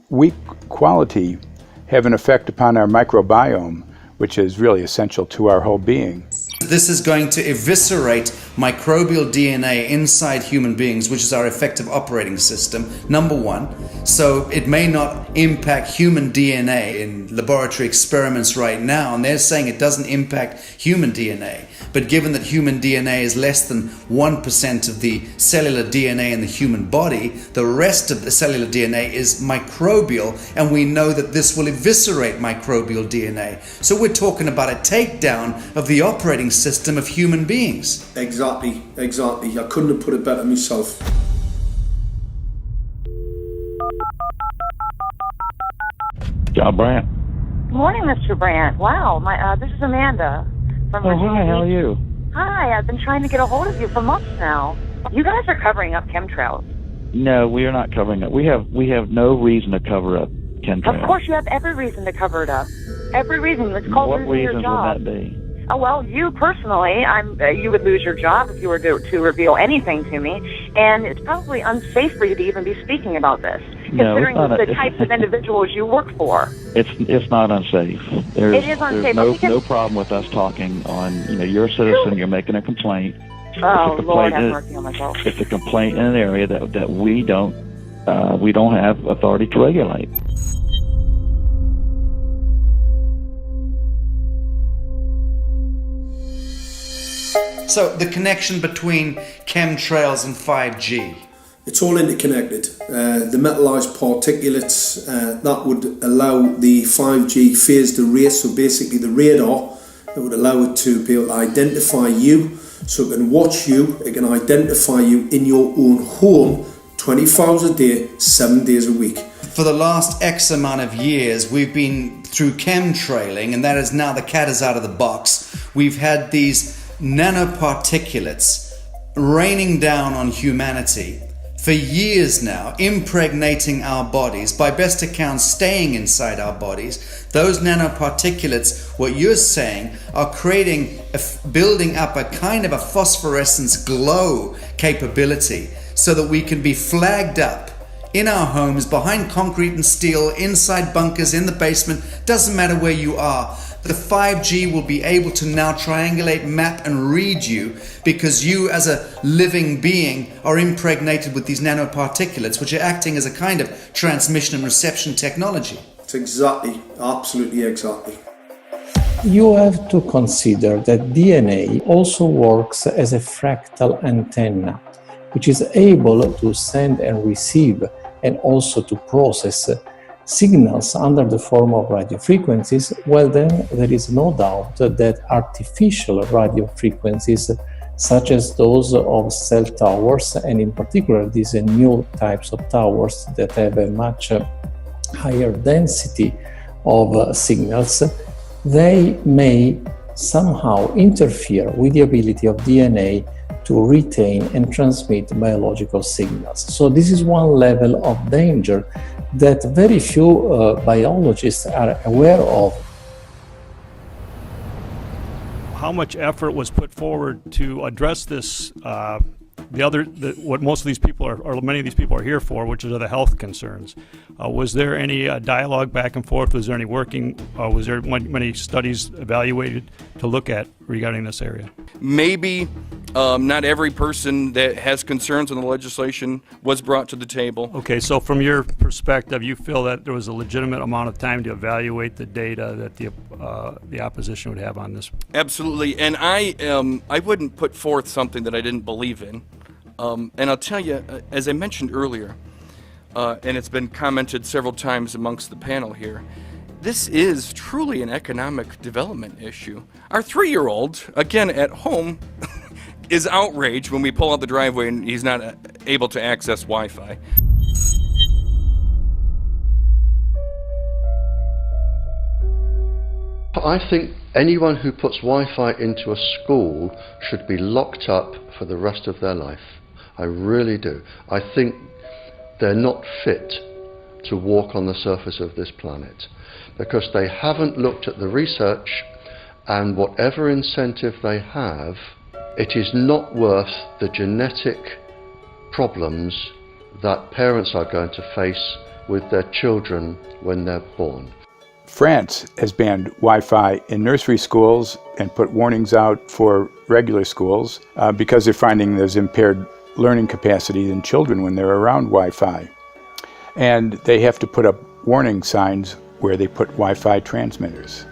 weak quality, have an effect upon our microbiome, which is really essential to our whole being. This is going to eviscerate microbial DNA inside human beings, which is our effective operating system, number one. So it may not impact human DNA in laboratory experiments right now, and they're saying it doesn't impact human DNA. But given that human DNA is less than 1% of the cellular DNA in the human body, the rest of the cellular DNA is microbial, and we know that this will eviscerate microbial DNA. So we're talking about a takedown of the operating system of human beings. Exactly. I couldn't have put it better myself. John Brandt. Morning, Mr. Brandt. Wow, this is Amanda from Virginia. Hi, how are you? Hi, I've been trying to get a hold of you for months now. You guys are covering up chemtrails. No, we are not covering it. We have no reason to cover up chemtrails. Of course, you have every reason to cover it up. Every reason. It's called losing your job. What reasons would that be? Oh, well, you personally, you would lose your job if you were to reveal anything to me, and it's probably unsafe for you to even be speaking about this, considering the types of individuals you work for. It's not unsafe. It is unsafe. There's no problem with us talking on, you're a citizen, you're making a complaint. Oh, Lord, have mercy on myself. It's a complaint in an area that we don't have authority to regulate. So the connection between chemtrails and 5G. It's all interconnected. The metallized particulates that would allow the 5G phased array, so basically the radar that would allow it to be able to identify you, so it can watch you, it can identify you in your own home 24 hours a day, 7 days a week. For the last X amount of years, we've been through chemtrailing, and that is now the cat is out of the box. We've had these nanoparticulates raining down on humanity for years now, impregnating our bodies, by best accounts staying inside our bodies. Those nanoparticulates, what you're saying, are building up a kind of a phosphorescence glow capability so that we can be flagged up in our homes, behind concrete and steel, inside bunkers, in the basement, doesn't matter where you are. The 5G will be able to now triangulate, map and read you, because you as a living being are impregnated with these nanoparticulates, which are acting as a kind of transmission and reception technology. It's exactly, absolutely exactly. You have to consider that DNA also works as a fractal antenna, which is able to send and receive and also to process signals under the form of radio frequencies. Well, then there is no doubt that artificial radio frequencies, such as those of cell towers, and in particular these new types of towers that have a much higher density of signals, they may somehow interfere with the ability of DNA to retain and transmit biological signals. So this is one level of danger that very few biologists are aware of. How much effort was put forward to address this, what most of these people are, or many of these people are here for, which are the health concerns? Was there any dialogue back and forth? Was there any working, was there many studies evaluated to look at regarding this area? Maybe not every person that has concerns on the legislation was brought to the table. Okay, so from your perspective, you feel that there was a legitimate amount of time to evaluate the data that the opposition would have on this? Absolutely, and I wouldn't put forth something that I didn't believe in. And I'll tell you, as I mentioned earlier, and it's been commented several times amongst the panel here, this is truly an economic development issue. Our 3-year-old, again at home, is outraged when we pull out the driveway and he's not able to access Wi-Fi. I think anyone who puts Wi-Fi into a school should be locked up for the rest of their life. I really do. I think they're not fit to walk on the surface of this planet because they haven't looked at the research, and whatever incentive they have, it is not worth the genetic problems that parents are going to face with their children when they're born. France has banned Wi-Fi in nursery schools and put warnings out for regular schools because they're finding there's impaired learning capacity in children when they're around Wi-Fi. And they have to put up warning signs where they put Wi-Fi transmitters.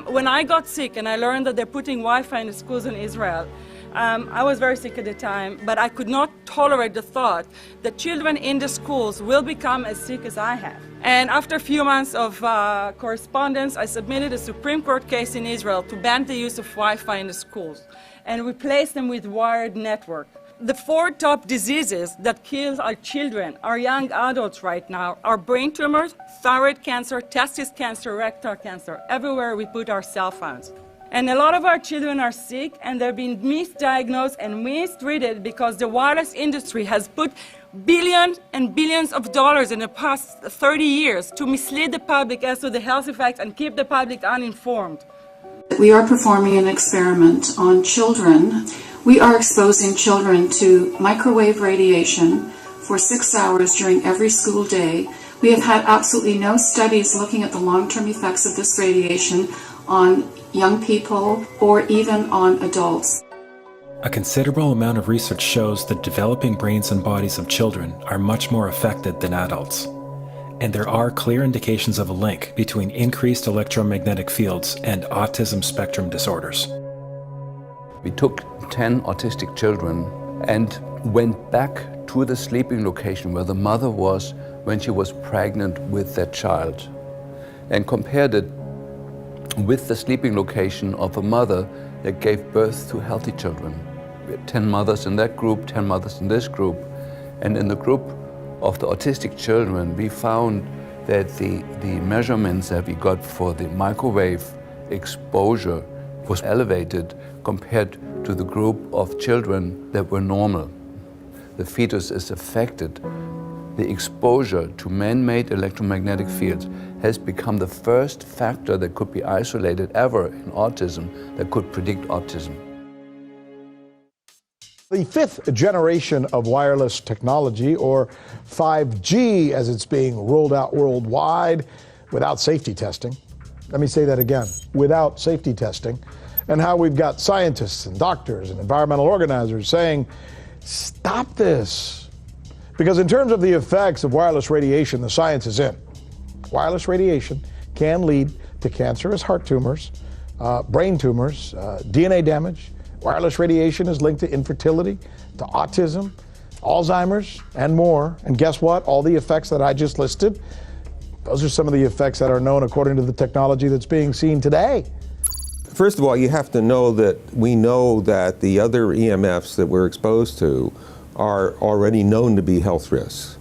When I got sick and I learned that they're putting Wi-Fi in the schools in Israel, I was very sick at the time, but I could not tolerate the thought that children in the schools will become as sick as I have. And after a few months of correspondence, I submitted a Supreme Court case in Israel to ban the use of Wi-Fi in the schools and replace them with wired network. The 4 top diseases that kill our children, our young adults right now, are brain tumors, thyroid cancer, testis cancer, rectal cancer, everywhere we put our cell phones. And a lot of our children are sick and they're being misdiagnosed and mistreated because the wireless industry has put billions and billions of dollars in the past 30 years to mislead the public as to the health effects and keep the public uninformed. We are performing an experiment on children. We are exposing children to microwave radiation for 6 hours during every school day. We have had absolutely no studies looking at the long-term effects of this radiation on young people or even on adults. A considerable amount of research shows that developing brains and bodies of children are much more affected than adults. And there are clear indications of a link between increased electromagnetic fields and autism spectrum disorders. We took 10 autistic children and went back to the sleeping location where the mother was when she was pregnant with that child and compared it with the sleeping location of a mother that gave birth to healthy children. We had 10 mothers in that group, 10 mothers in this group, and in the group of the autistic children, we found that the measurements that we got for the microwave exposure was elevated compared to the group of children that were normal. The fetus is affected. The exposure to man-made electromagnetic fields has become the first factor that could be isolated ever in autism that could predict autism. The fifth generation of wireless technology, or 5G as it's being rolled out worldwide without safety testing. Let me say that again, without safety testing. And how we've got scientists and doctors and environmental organizers saying, stop this. Because in terms of the effects of wireless radiation, the science is in. Wireless radiation can lead to cancerous heart tumors, brain tumors, DNA damage. Wireless radiation is linked to infertility, to autism, Alzheimer's, and more. And guess what? All the effects that I just listed, those are some of the effects that are known according to the technology that's being seen today. First of all, you have to know that we know that the other EMFs that we're exposed to are already known to be health risks.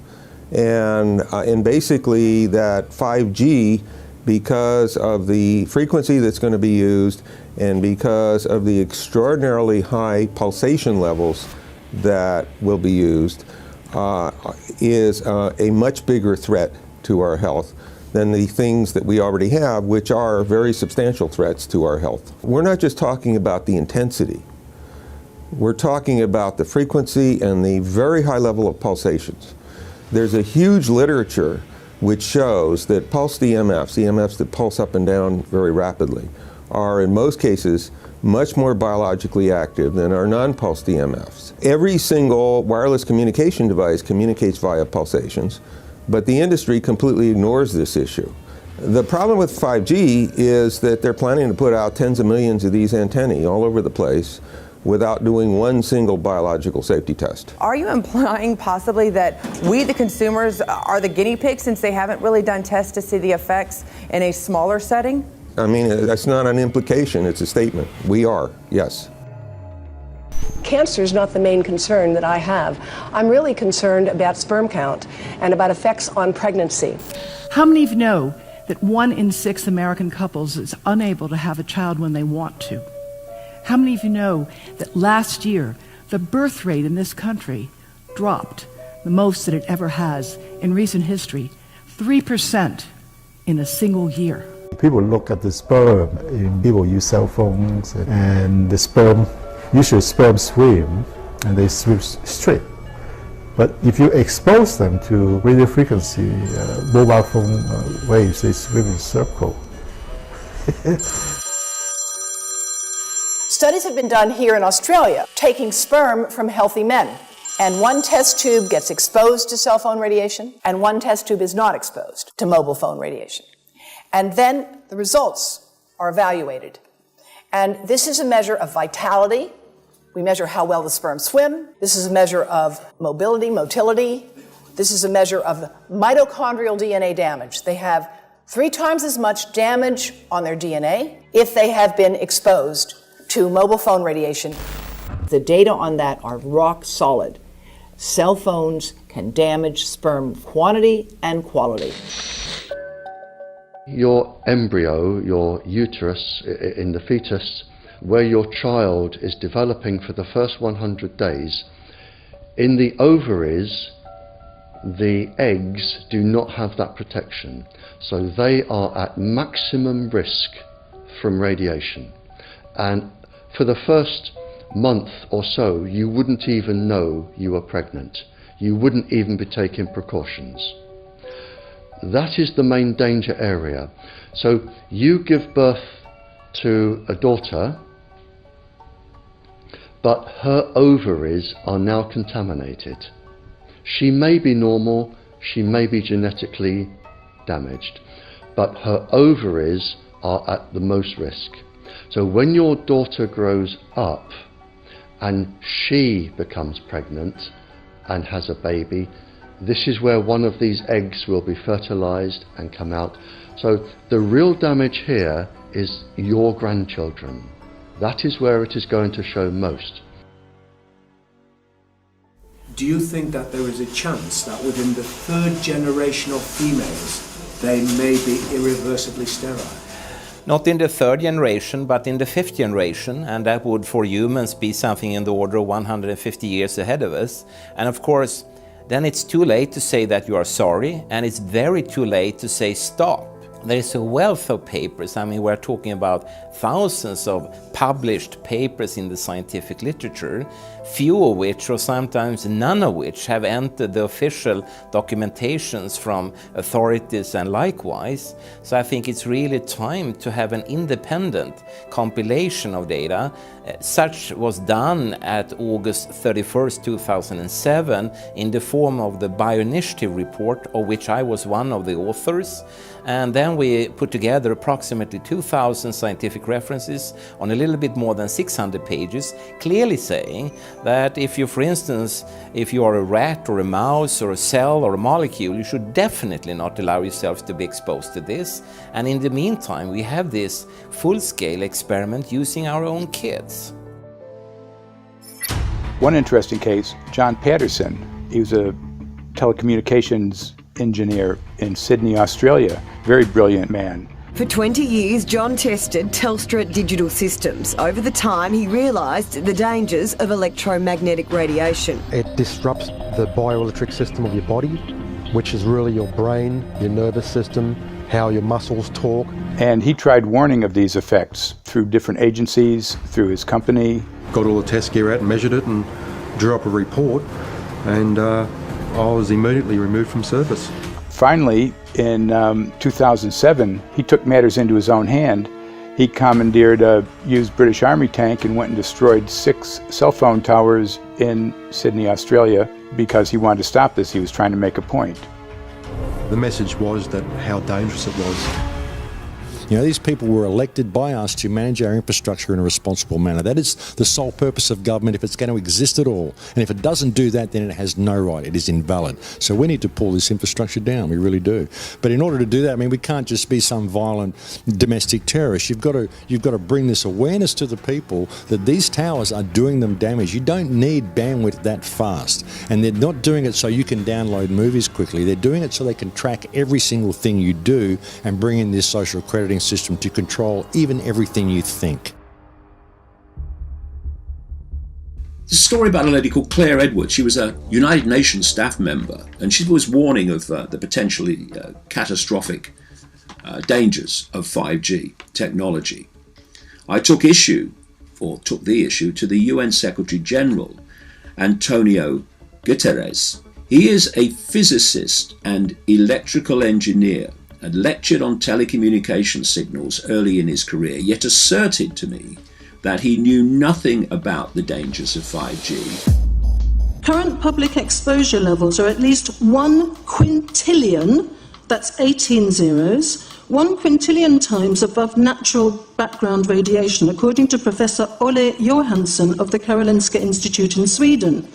And basically that 5G, because of the frequency that's going to be used and because of the extraordinarily high pulsation levels that will be used, is a much bigger threat to our health than the things that we already have, which are very substantial threats to our health. We're not just talking about the intensity. We're talking about the frequency and the very high level of pulsations. There's a huge literature which shows that pulsed EMFs, EMFs that pulse up and down very rapidly, are in most cases much more biologically active than our non-pulsed EMFs. Every single wireless communication device communicates via pulsations, but the industry completely ignores this issue. The problem with 5G is that they're planning to put out tens of millions of these antennae all over the place without doing one single biological safety test. Are you implying possibly that we, the consumers, are the guinea pigs since they haven't really done tests to see the effects in a smaller setting? I mean, that's not an implication, it's a statement. We are, yes. Cancer is not the main concern that I have. I'm really concerned about sperm count and about effects on pregnancy. How many of you know that 1 in 6 American couples is unable to have a child when they want to? How many of you know that last year the birth rate in this country dropped the most that it ever has in recent history, 3% in a single year? People look at the sperm, and people use cell phones, and the sperm, usually sperm swim, and they swim straight. But if you expose them to radio frequency, mobile phone waves, they swim in a circle. Studies have been done here in Australia, taking sperm from healthy men. And one test tube gets exposed to cell phone radiation, and one test tube is not exposed to mobile phone radiation. And then the results are evaluated. And this is a measure of vitality. We measure how well the sperm swim. This is a measure of motility. This is a measure of mitochondrial DNA damage. They have 3 times as much damage on their DNA if they have been exposed to mobile phone radiation. The data on that are rock solid. Cell phones can damage sperm quantity and quality. Your embryo, your uterus in the fetus, where your child is developing for the first 100 days, in the ovaries, the eggs do not have that protection. So they are at maximum risk from radiation. And for the first month or so, you wouldn't even know you were pregnant. You wouldn't even be taking precautions. That is the main danger area. So you give birth to a daughter, but her ovaries are now contaminated. She may be normal, she may be genetically damaged, but her ovaries are at the most risk. So when your daughter grows up and she becomes pregnant and has a baby, this is where one of these eggs will be fertilized and come out. So the real damage here is your grandchildren. That is where it is going to show most. Do you think that there is a chance that within the third generation of females, they may be irreversibly sterile? Not in the third generation, but in the fifth generation, and that would for humans be something in the order of 150 years ahead of us. And of course, then it's too late to say that you are sorry, and it's very too late to say stop. There is a wealth of papers. I mean, we're talking about thousands of published papers in the scientific literature, few of which, or sometimes none of which, have entered the official documentations from authorities and likewise. So I think it's really time to have an independent compilation of data. Such was done at August 31st, 2007 in the form of the Bioinitiative report, of which I was one of the authors. And then we put together approximately 2,000 scientific references on a little bit more than 600 pages, clearly saying that if you, for instance, if you are a rat or a mouse or a cell or a molecule, you should definitely not allow yourself to be exposed to this. And in the meantime, we have this full-scale experiment using our own kids. One interesting case, John Patterson. He was a telecommunications engineer in Sydney, Australia. Very brilliant man. For 20 years, John tested Telstra digital systems. Over the time, he realised the dangers of electromagnetic radiation. It disrupts the bioelectric system of your body, which is really your brain, your nervous system, how your muscles talk. And he tried warning of these effects through different agencies, through his company. Got all the test gear out and measured it and drew up a report, and I was immediately removed from service. Finally, in 2007, he took matters into his own hand. He commandeered a used British Army tank and went and destroyed 6 cell phone towers in Sydney, Australia, because he wanted to stop this. He was trying to make a point. The message was that how dangerous it was. You know, these people were elected by us to manage our infrastructure in a responsible manner. That is the sole purpose of government if it's going to exist at all. And if it doesn't do that, then it has no right. It is invalid. So we need to pull this infrastructure down. We really do. But in order to do that, I mean, we can't just be some violent domestic terrorist. You've got to bring this awareness to the people that these towers are doing them damage. You don't need bandwidth that fast. And they're not doing it so you can download movies quickly. They're doing it so they can track every single thing you do and bring in this social crediting system to control even everything you think. There's a story about a lady called Claire Edwards. She was a United Nations staff member, and she was warning of the potentially catastrophic dangers of 5G technology. I took the issue to the UN Secretary General, Antonio Guterres. He is a physicist and electrical engineer, and lectured on telecommunication signals early in his career, yet asserted to me that he knew nothing about the dangers of 5G. Current public exposure levels are at least 1 quintillion, that's 18 zeros, 1 quintillion times above natural background radiation, according to Professor Olle Johansson of the Karolinska Institute in Sweden.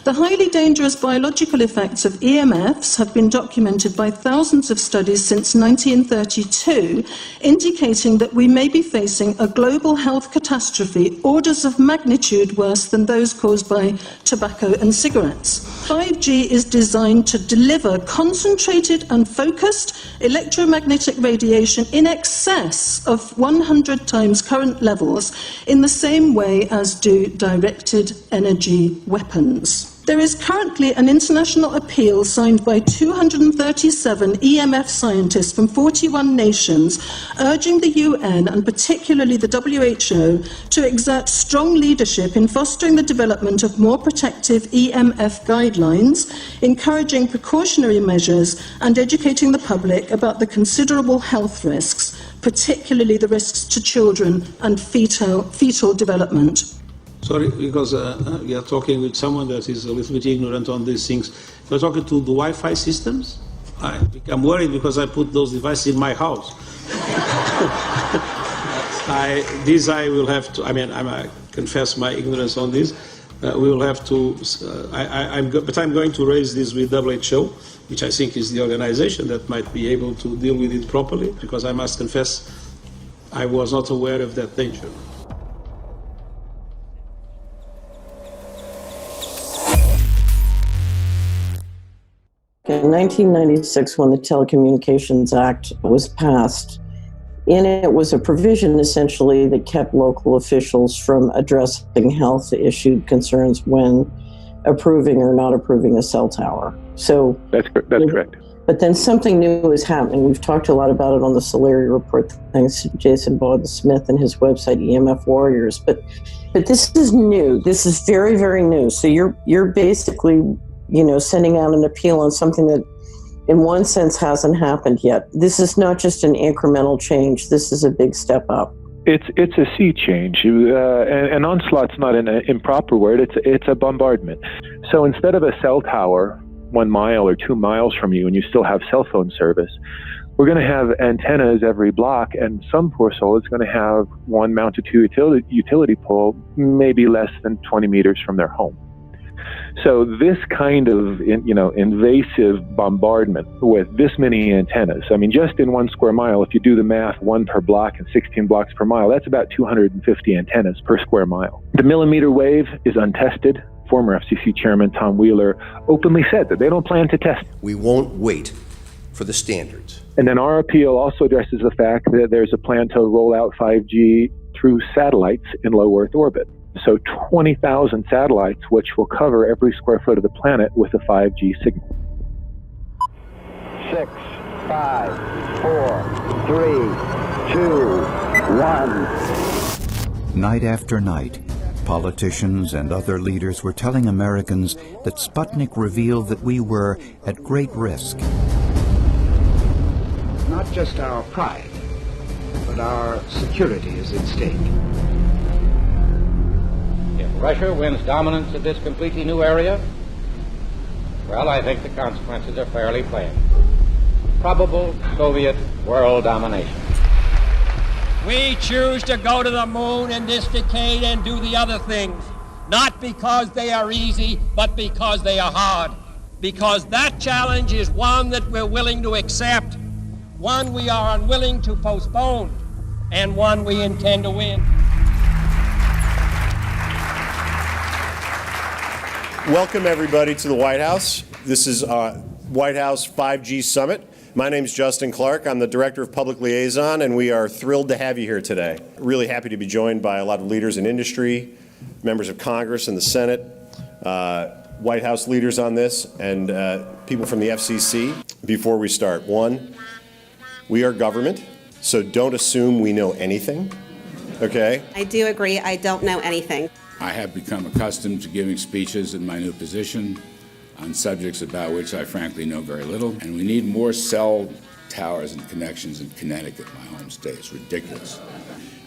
The highly dangerous biological effects of EMFs have been documented by thousands of studies since 1932, indicating that we may be facing a global health catastrophe orders of magnitude worse than those caused by tobacco and cigarettes. 5G is designed to deliver concentrated and focused electromagnetic radiation in excess of 100 times current levels in the same way as do directed energy weapons. There is currently an international appeal signed by 237 EMF scientists from 41 nations, urging the UN and particularly the WHO to exert strong leadership in fostering the development of more protective EMF guidelines, encouraging precautionary measures and educating the public about the considerable health risks, particularly the risks to children and fetal development. Sorry, because we are talking with someone that is a little bit ignorant on these things. If you're talking to the Wi-Fi systems, I become worried because I put those devices in my house. I will have to, I mean, I'm a confess my ignorance on this. We will have to, but I'm going to raise this with WHO, which I think is the organization that might be able to deal with it properly, because I must confess I was not aware of that danger. In 1996, when the Telecommunications Act was passed, in it was a provision essentially that kept local officials from addressing health issue concerns when approving or not approving a cell tower. So that's correct. But then something new is happening. We've talked a lot about it on the Solari report, thanks to Jason Bowden-Smith and his website EMF Warriors. But this is new. This is very, very new. So you're basically, sending out an appeal on something that in one sense hasn't happened yet. This is not just an incremental change. This is a big step up. It's a sea change. An onslaught's not an improper word. It's a bombardment. So instead of a cell tower 1 mile or 2 miles from you and you still have cell phone service, we're going to have antennas every block, and some poor soul is going to have one mounted to a utility pole maybe less than 20 meters from their home. So this kind of, invasive bombardment with this many antennas, I mean, just in 1 square mile, if you do the math, 1 per block and 16 blocks per mile, that's about 250 antennas per square mile. The millimeter wave is untested. Former FCC Chairman Tom Wheeler openly said that they don't plan to test. We won't wait for the standards. And then our appeal also addresses the fact that there's a plan to roll out 5G through satellites in low Earth orbit. So 20,000 satellites, which will cover every square foot of the planet with a 5G signal. 6, 5, 4, 3, 2, 1. Night after night, politicians and other leaders were telling Americans that Sputnik revealed that we were at great risk. Not just our pride, but our security is at stake. If Russia wins dominance of this completely new area, well, I think the consequences are fairly plain. Probable Soviet world domination. We choose to go to the moon in this decade and do the other things, not because they are easy, but because they are hard. Because that challenge is one that we're willing to accept, one we are unwilling to postpone, and one we intend to win. Welcome, everybody, to the White House. This is White House 5G Summit. My name is Justin Clark. I'm the Director of Public Liaison, and we are thrilled to have you here today. Really happy to be joined by a lot of leaders in industry, members of Congress and the Senate, White House leaders on this, and people from the FCC. Before we start, one, we are government, so don't assume we know anything, okay? I do agree, I don't know anything. I have become accustomed to giving speeches in my new position on subjects about which I frankly know very little, and we need more cell towers and connections in Connecticut, my home state. It's ridiculous.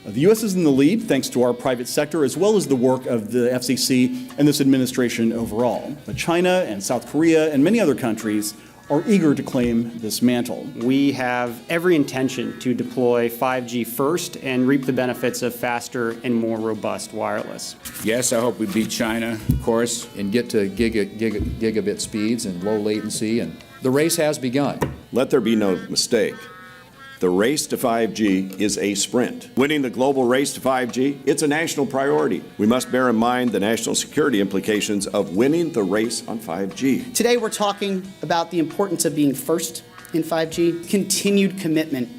The U.S. is in the lead thanks to our private sector as well as the work of the FCC and this administration overall. But China and South Korea and many other countries are eager to claim this mantle. We have every intention to deploy 5G first and reap the benefits of faster and more robust wireless. Yes, I hope we beat China, of course. And get to gigabit speeds and low latency, and the race has begun. Let there be no mistake. The race to 5G is a sprint. Winning the global race to 5G, it's a national priority. We must bear in mind the national security implications of winning the race on 5G. Today we're talking about the importance of being first in 5G, continued commitment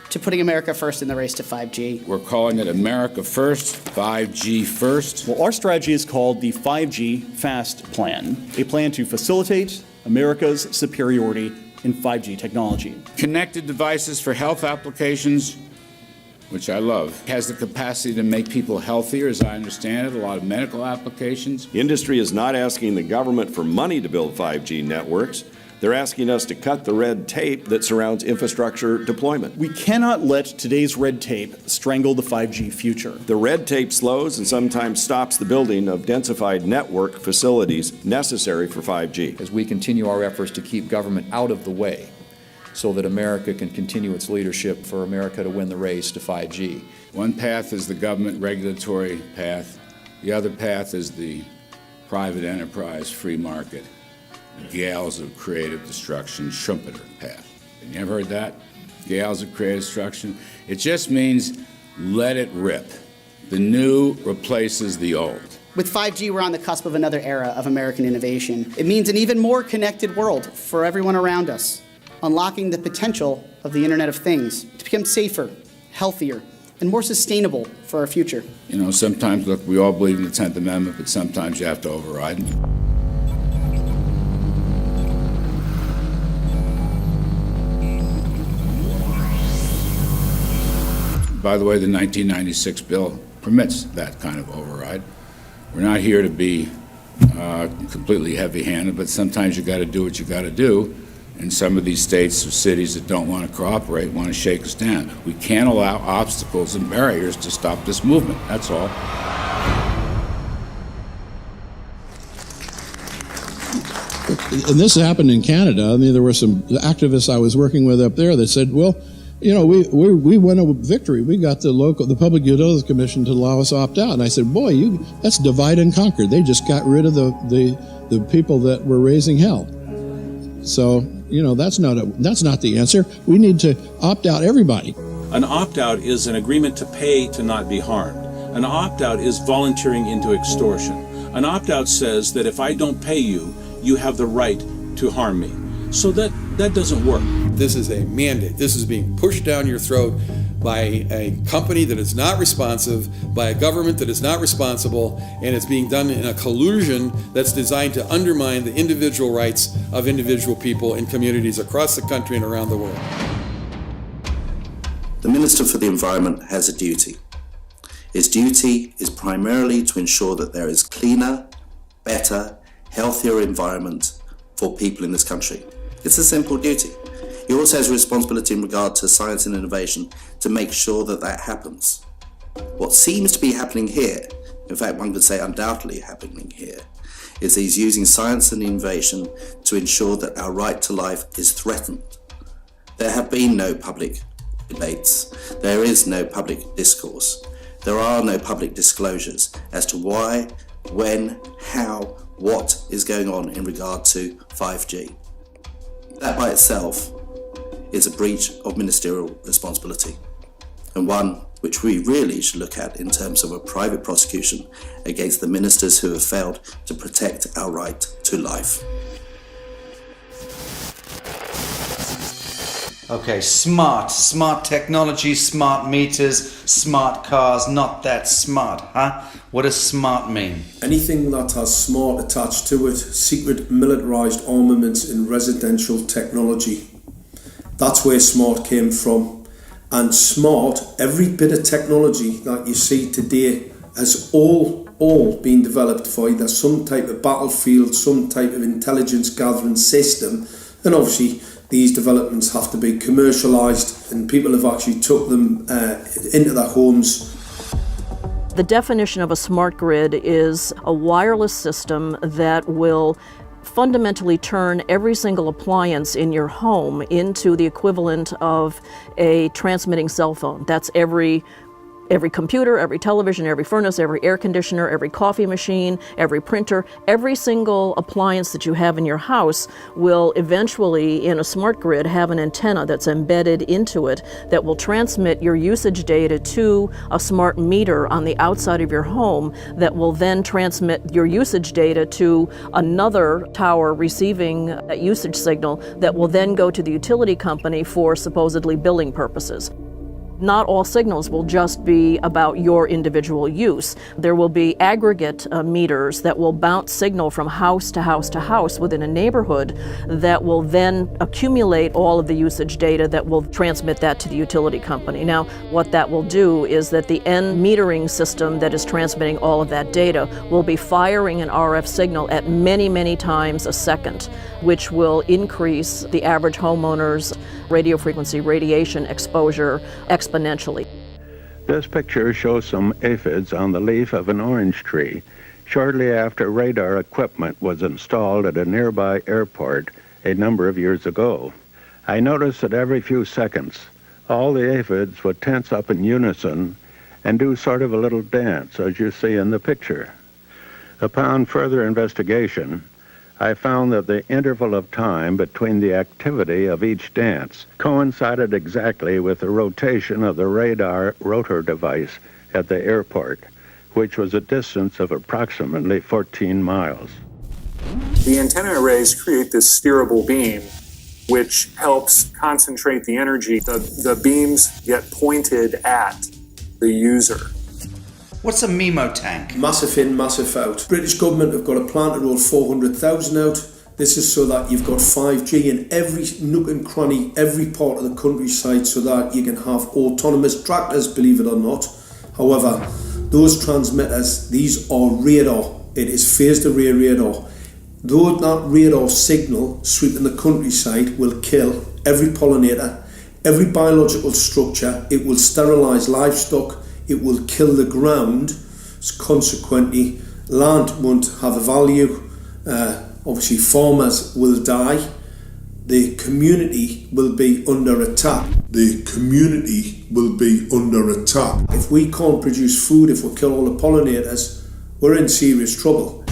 to putting America first in the race to 5G. We're calling it America First, 5G First. Well, our strategy is called the 5G Fast Plan, a plan to facilitate America's superiority in 5G technology. Connected devices for health applications, which I love, has the capacity to make people healthier, as I understand it, a lot of medical applications. Industry is not asking the government for money to build 5G networks. They're asking us to cut the red tape that surrounds infrastructure deployment. We cannot let today's red tape strangle the 5G future. The red tape slows and sometimes stops the building of densified network facilities necessary for 5G. As we continue our efforts to keep government out of the way so that America can continue its leadership for America to win the race to 5G. One path is the government regulatory path. The other path is the private enterprise, free market, gales of creative destruction, Schumpeter path. You ever heard that? Gales of creative destruction? It just means let it rip. The new replaces the old. With 5G, we're on the cusp of another era of American innovation. It means an even more connected world for everyone around us, unlocking the potential of the Internet of Things to become safer, healthier, and more sustainable for our future. You know, sometimes, look, we all believe in the 10th Amendment, but sometimes you have to override it. By the way, the 1996 bill permits that kind of override. We're not here to be completely heavy-handed, but sometimes you got to do what you got to do. And some of these states or cities that don't want to cooperate want to shake us down. We can't allow obstacles and barriers to stop this movement. That's all. And this happened in Canada. I mean, there were some activists I was working with up there that said, well, you know, we won a victory. We got the Public Utilities Commission to allow us to opt out. And I said, boy, that's divide and conquer. They just got rid of the people that were raising hell. So, you know, that's not the answer. We need to opt out everybody. An opt-out is an agreement to pay to not be harmed. An opt-out is volunteering into extortion. An opt-out says that if I don't pay you, you have the right to harm me. So that doesn't work. This is a mandate. This is being pushed down your throat by a company that is not responsive, by a government that is not responsible, and it's being done in a collusion that's designed to undermine the individual rights of individual people in communities across the country and around the world. The Minister for the Environment has a duty. His duty is primarily to ensure that there is cleaner, better, healthier environment for people in this country. It's a simple duty. He also has a responsibility in regard to science and innovation to make sure that that happens. What seems to be happening here, in fact one could say undoubtedly happening here, is he's using science and innovation to ensure that our right to life is threatened. There have been no public debates. There is no public discourse. There are no public disclosures as to why, when, how, what is going on in regard to 5G. That by itself is a breach of ministerial responsibility, and one which we really should look at in terms of a private prosecution against the ministers who have failed to protect our right to life. Okay, smart technology, smart meters, smart cars, not that smart, huh? What does smart mean? Anything that has smart attached to it, secret militarised armaments in residential technology. That's where smart came from. And smart, every bit of technology that you see today has all been developed for either some type of battlefield, some type of intelligence gathering system, and obviously these developments have to be commercialised, and people have actually took them into their homes. The definition of a smart grid is a wireless system that will fundamentally turn every single appliance in your home into the equivalent of a transmitting cell phone. That's every computer, every television, every furnace, every air conditioner, every coffee machine, every printer, every single appliance that you have in your house will eventually, in a smart grid, have an antenna that's embedded into it that will transmit your usage data to a smart meter on the outside of your home that will then transmit your usage data to another tower receiving that usage signal that will then go to the utility company for supposedly billing purposes. Not all signals will just be about your individual use. There will be aggregate meters that will bounce signal from house to house to house within a neighborhood that will then accumulate all of the usage data that will transmit that to the utility company. Now, what that will do is that the end metering system that is transmitting all of that data will be firing an RF signal at many, many times a second, which will increase the average homeowner's radio frequency radiation exposure exponentially. This picture shows some aphids on the leaf of an orange tree shortly after radar equipment was installed at a nearby airport a number of years ago. I noticed that every few seconds all the aphids would tense up in unison and do sort of a little dance, as you see in the picture. Upon further investigation, I found that the interval of time between the activity of each dance coincided exactly with the rotation of the radar rotor device at the airport, which was a distance of approximately 14 miles. The antenna arrays create this steerable beam, which helps concentrate the energy. The beams get pointed at the user. What's a MIMO tank? Massive in, massive out. British government have got a plan to roll 400,000 out. This is so that you've got 5G in every nook and cranny, every part of the countryside, so that you can have autonomous tractors, believe it or not. However, those transmitters, these are radar. It is phased array radar. Though that radar signal sweeping the countryside will kill every pollinator, every biological structure, it will sterilise livestock, it will kill the ground, consequently land won't have a value, obviously farmers will die, the community will be under attack. The community will be under attack. If we can't produce food, if we kill all the pollinators, we're in serious trouble.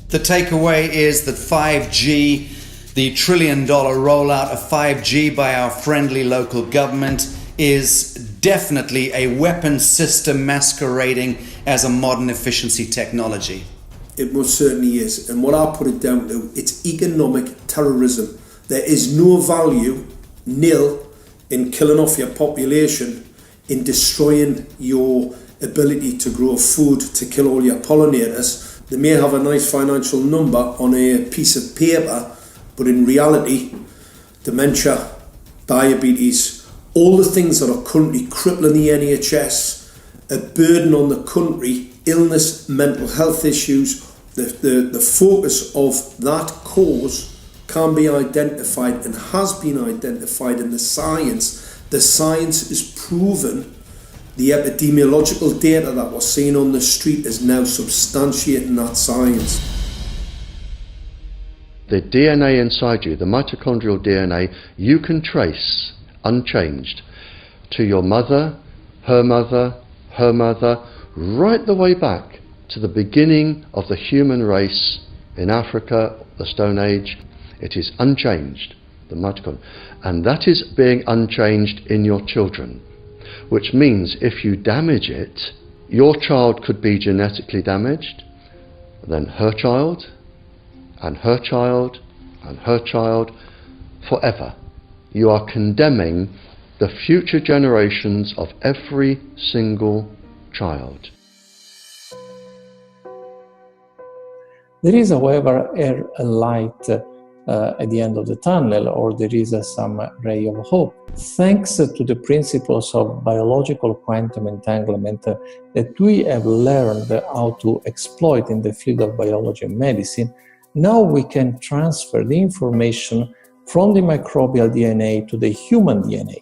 The takeaway is that 5G, the $1 trillion rollout of 5G by our friendly local government, is definitely a weapon system masquerading as a modern efficiency technology. It most certainly is. And what I put it down to, it's economic terrorism. There is no value, nil, in killing off your population, in destroying your ability to grow food, to kill all your pollinators. They may have a nice financial number on a piece of paper, but in reality, dementia, diabetes, all the things that are currently crippling the NHS, a burden on the country, illness, mental health issues, the focus of that cause can be identified and has been identified in the science. The science is proven. The epidemiological data that we're seeing on the street is now substantiating that science. The DNA inside you, the mitochondrial DNA, you can trace unchanged to your mother, her mother, her mother, right the way back to the beginning of the human race in Africa, the Stone Age. It is unchanged, the mitochondria, and that is being unchanged in your children, which means if you damage it, your child could be genetically damaged, then her child, and her child, and her child, forever. You are condemning the future generations of every single child. There is, however, a light at the end of the tunnel, or there is some ray of hope. Thanks to the principles of biological quantum entanglement that we have learned how to exploit in the field of biology and medicine, now we can transfer the information from the microbial DNA to the human DNA.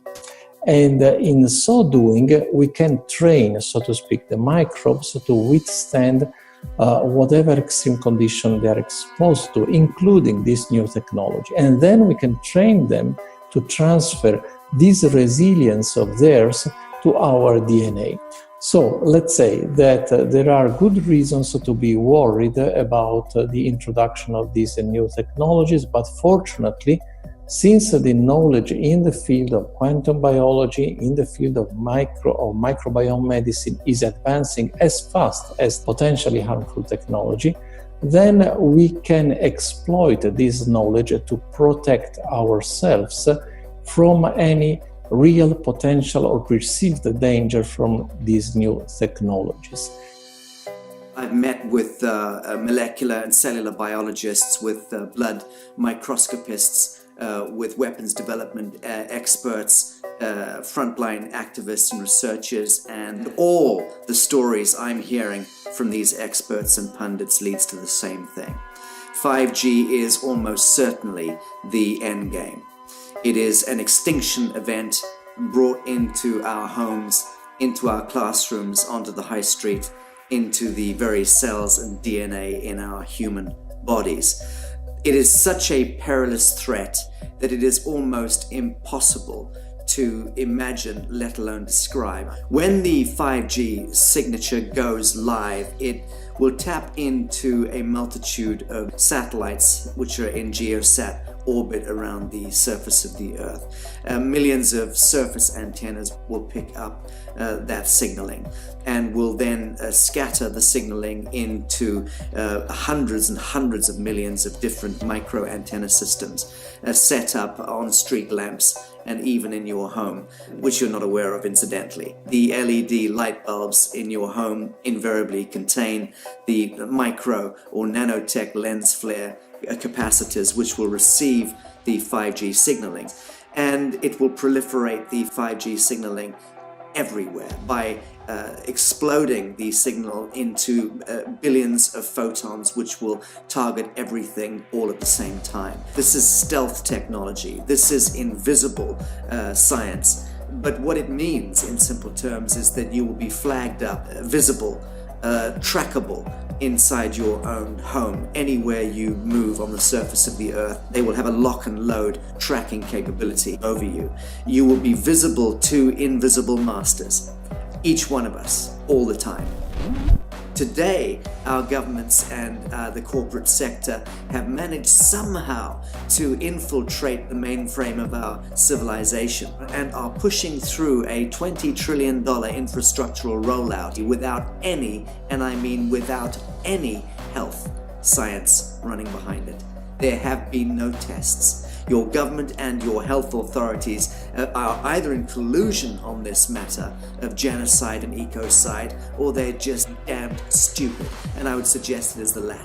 And in so doing, we can train, so to speak, the microbes to withstand whatever extreme condition they are exposed to, including this new technology. And then we can train them to transfer this resilience of theirs to our DNA. So let's say that there are good reasons to be worried about the introduction of these new technologies, but fortunately, since the knowledge in the field of quantum biology, in the field of microbiome medicine is advancing as fast as potentially harmful technology, then we can exploit this knowledge to protect ourselves from any real potential or perceived danger from these new technologies. I've met with molecular and cellular biologists, with blood microscopists, with weapons development experts, frontline activists and researchers, and all the stories I'm hearing from these experts and pundits leads to the same thing. 5G is almost certainly the end game. It is an extinction event brought into our homes, into our classrooms, onto the high street, into the very cells and DNA in our human bodies. It is such a perilous threat that it is almost impossible to imagine, let alone describe. When the 5G signature goes live, it will tap into a multitude of satellites which are in geosat orbit around the surface of the Earth. Millions of surface antennas will pick up that signaling and will then scatter the signaling into hundreds and hundreds of millions of different micro antenna systems set up on street lamps and even in your home, which you're not aware of incidentally. The LED light bulbs in your home invariably contain the micro or nanotech lens flare capacitors which will receive the 5G signaling, and it will proliferate the 5G signaling everywhere by exploding the signal into billions of photons which will target everything all at the same time. This is stealth technology. This is invisible science. But what it means in simple terms is that you will be flagged up, visible, trackable inside your own home. Anywhere you move on the surface of the Earth, they will have a lock and load tracking capability over you. You will be visible to invisible masters, each one of us, all the time. Today, our governments and the corporate sector have managed somehow to infiltrate the mainframe of our civilization and are pushing through a $20 trillion infrastructural rollout without any, and I mean without any, health science running behind it. There have been no tests. Your government and your health authorities are either in collusion on this matter of genocide and ecocide, or they're just damned stupid. And I would suggest it is the latter.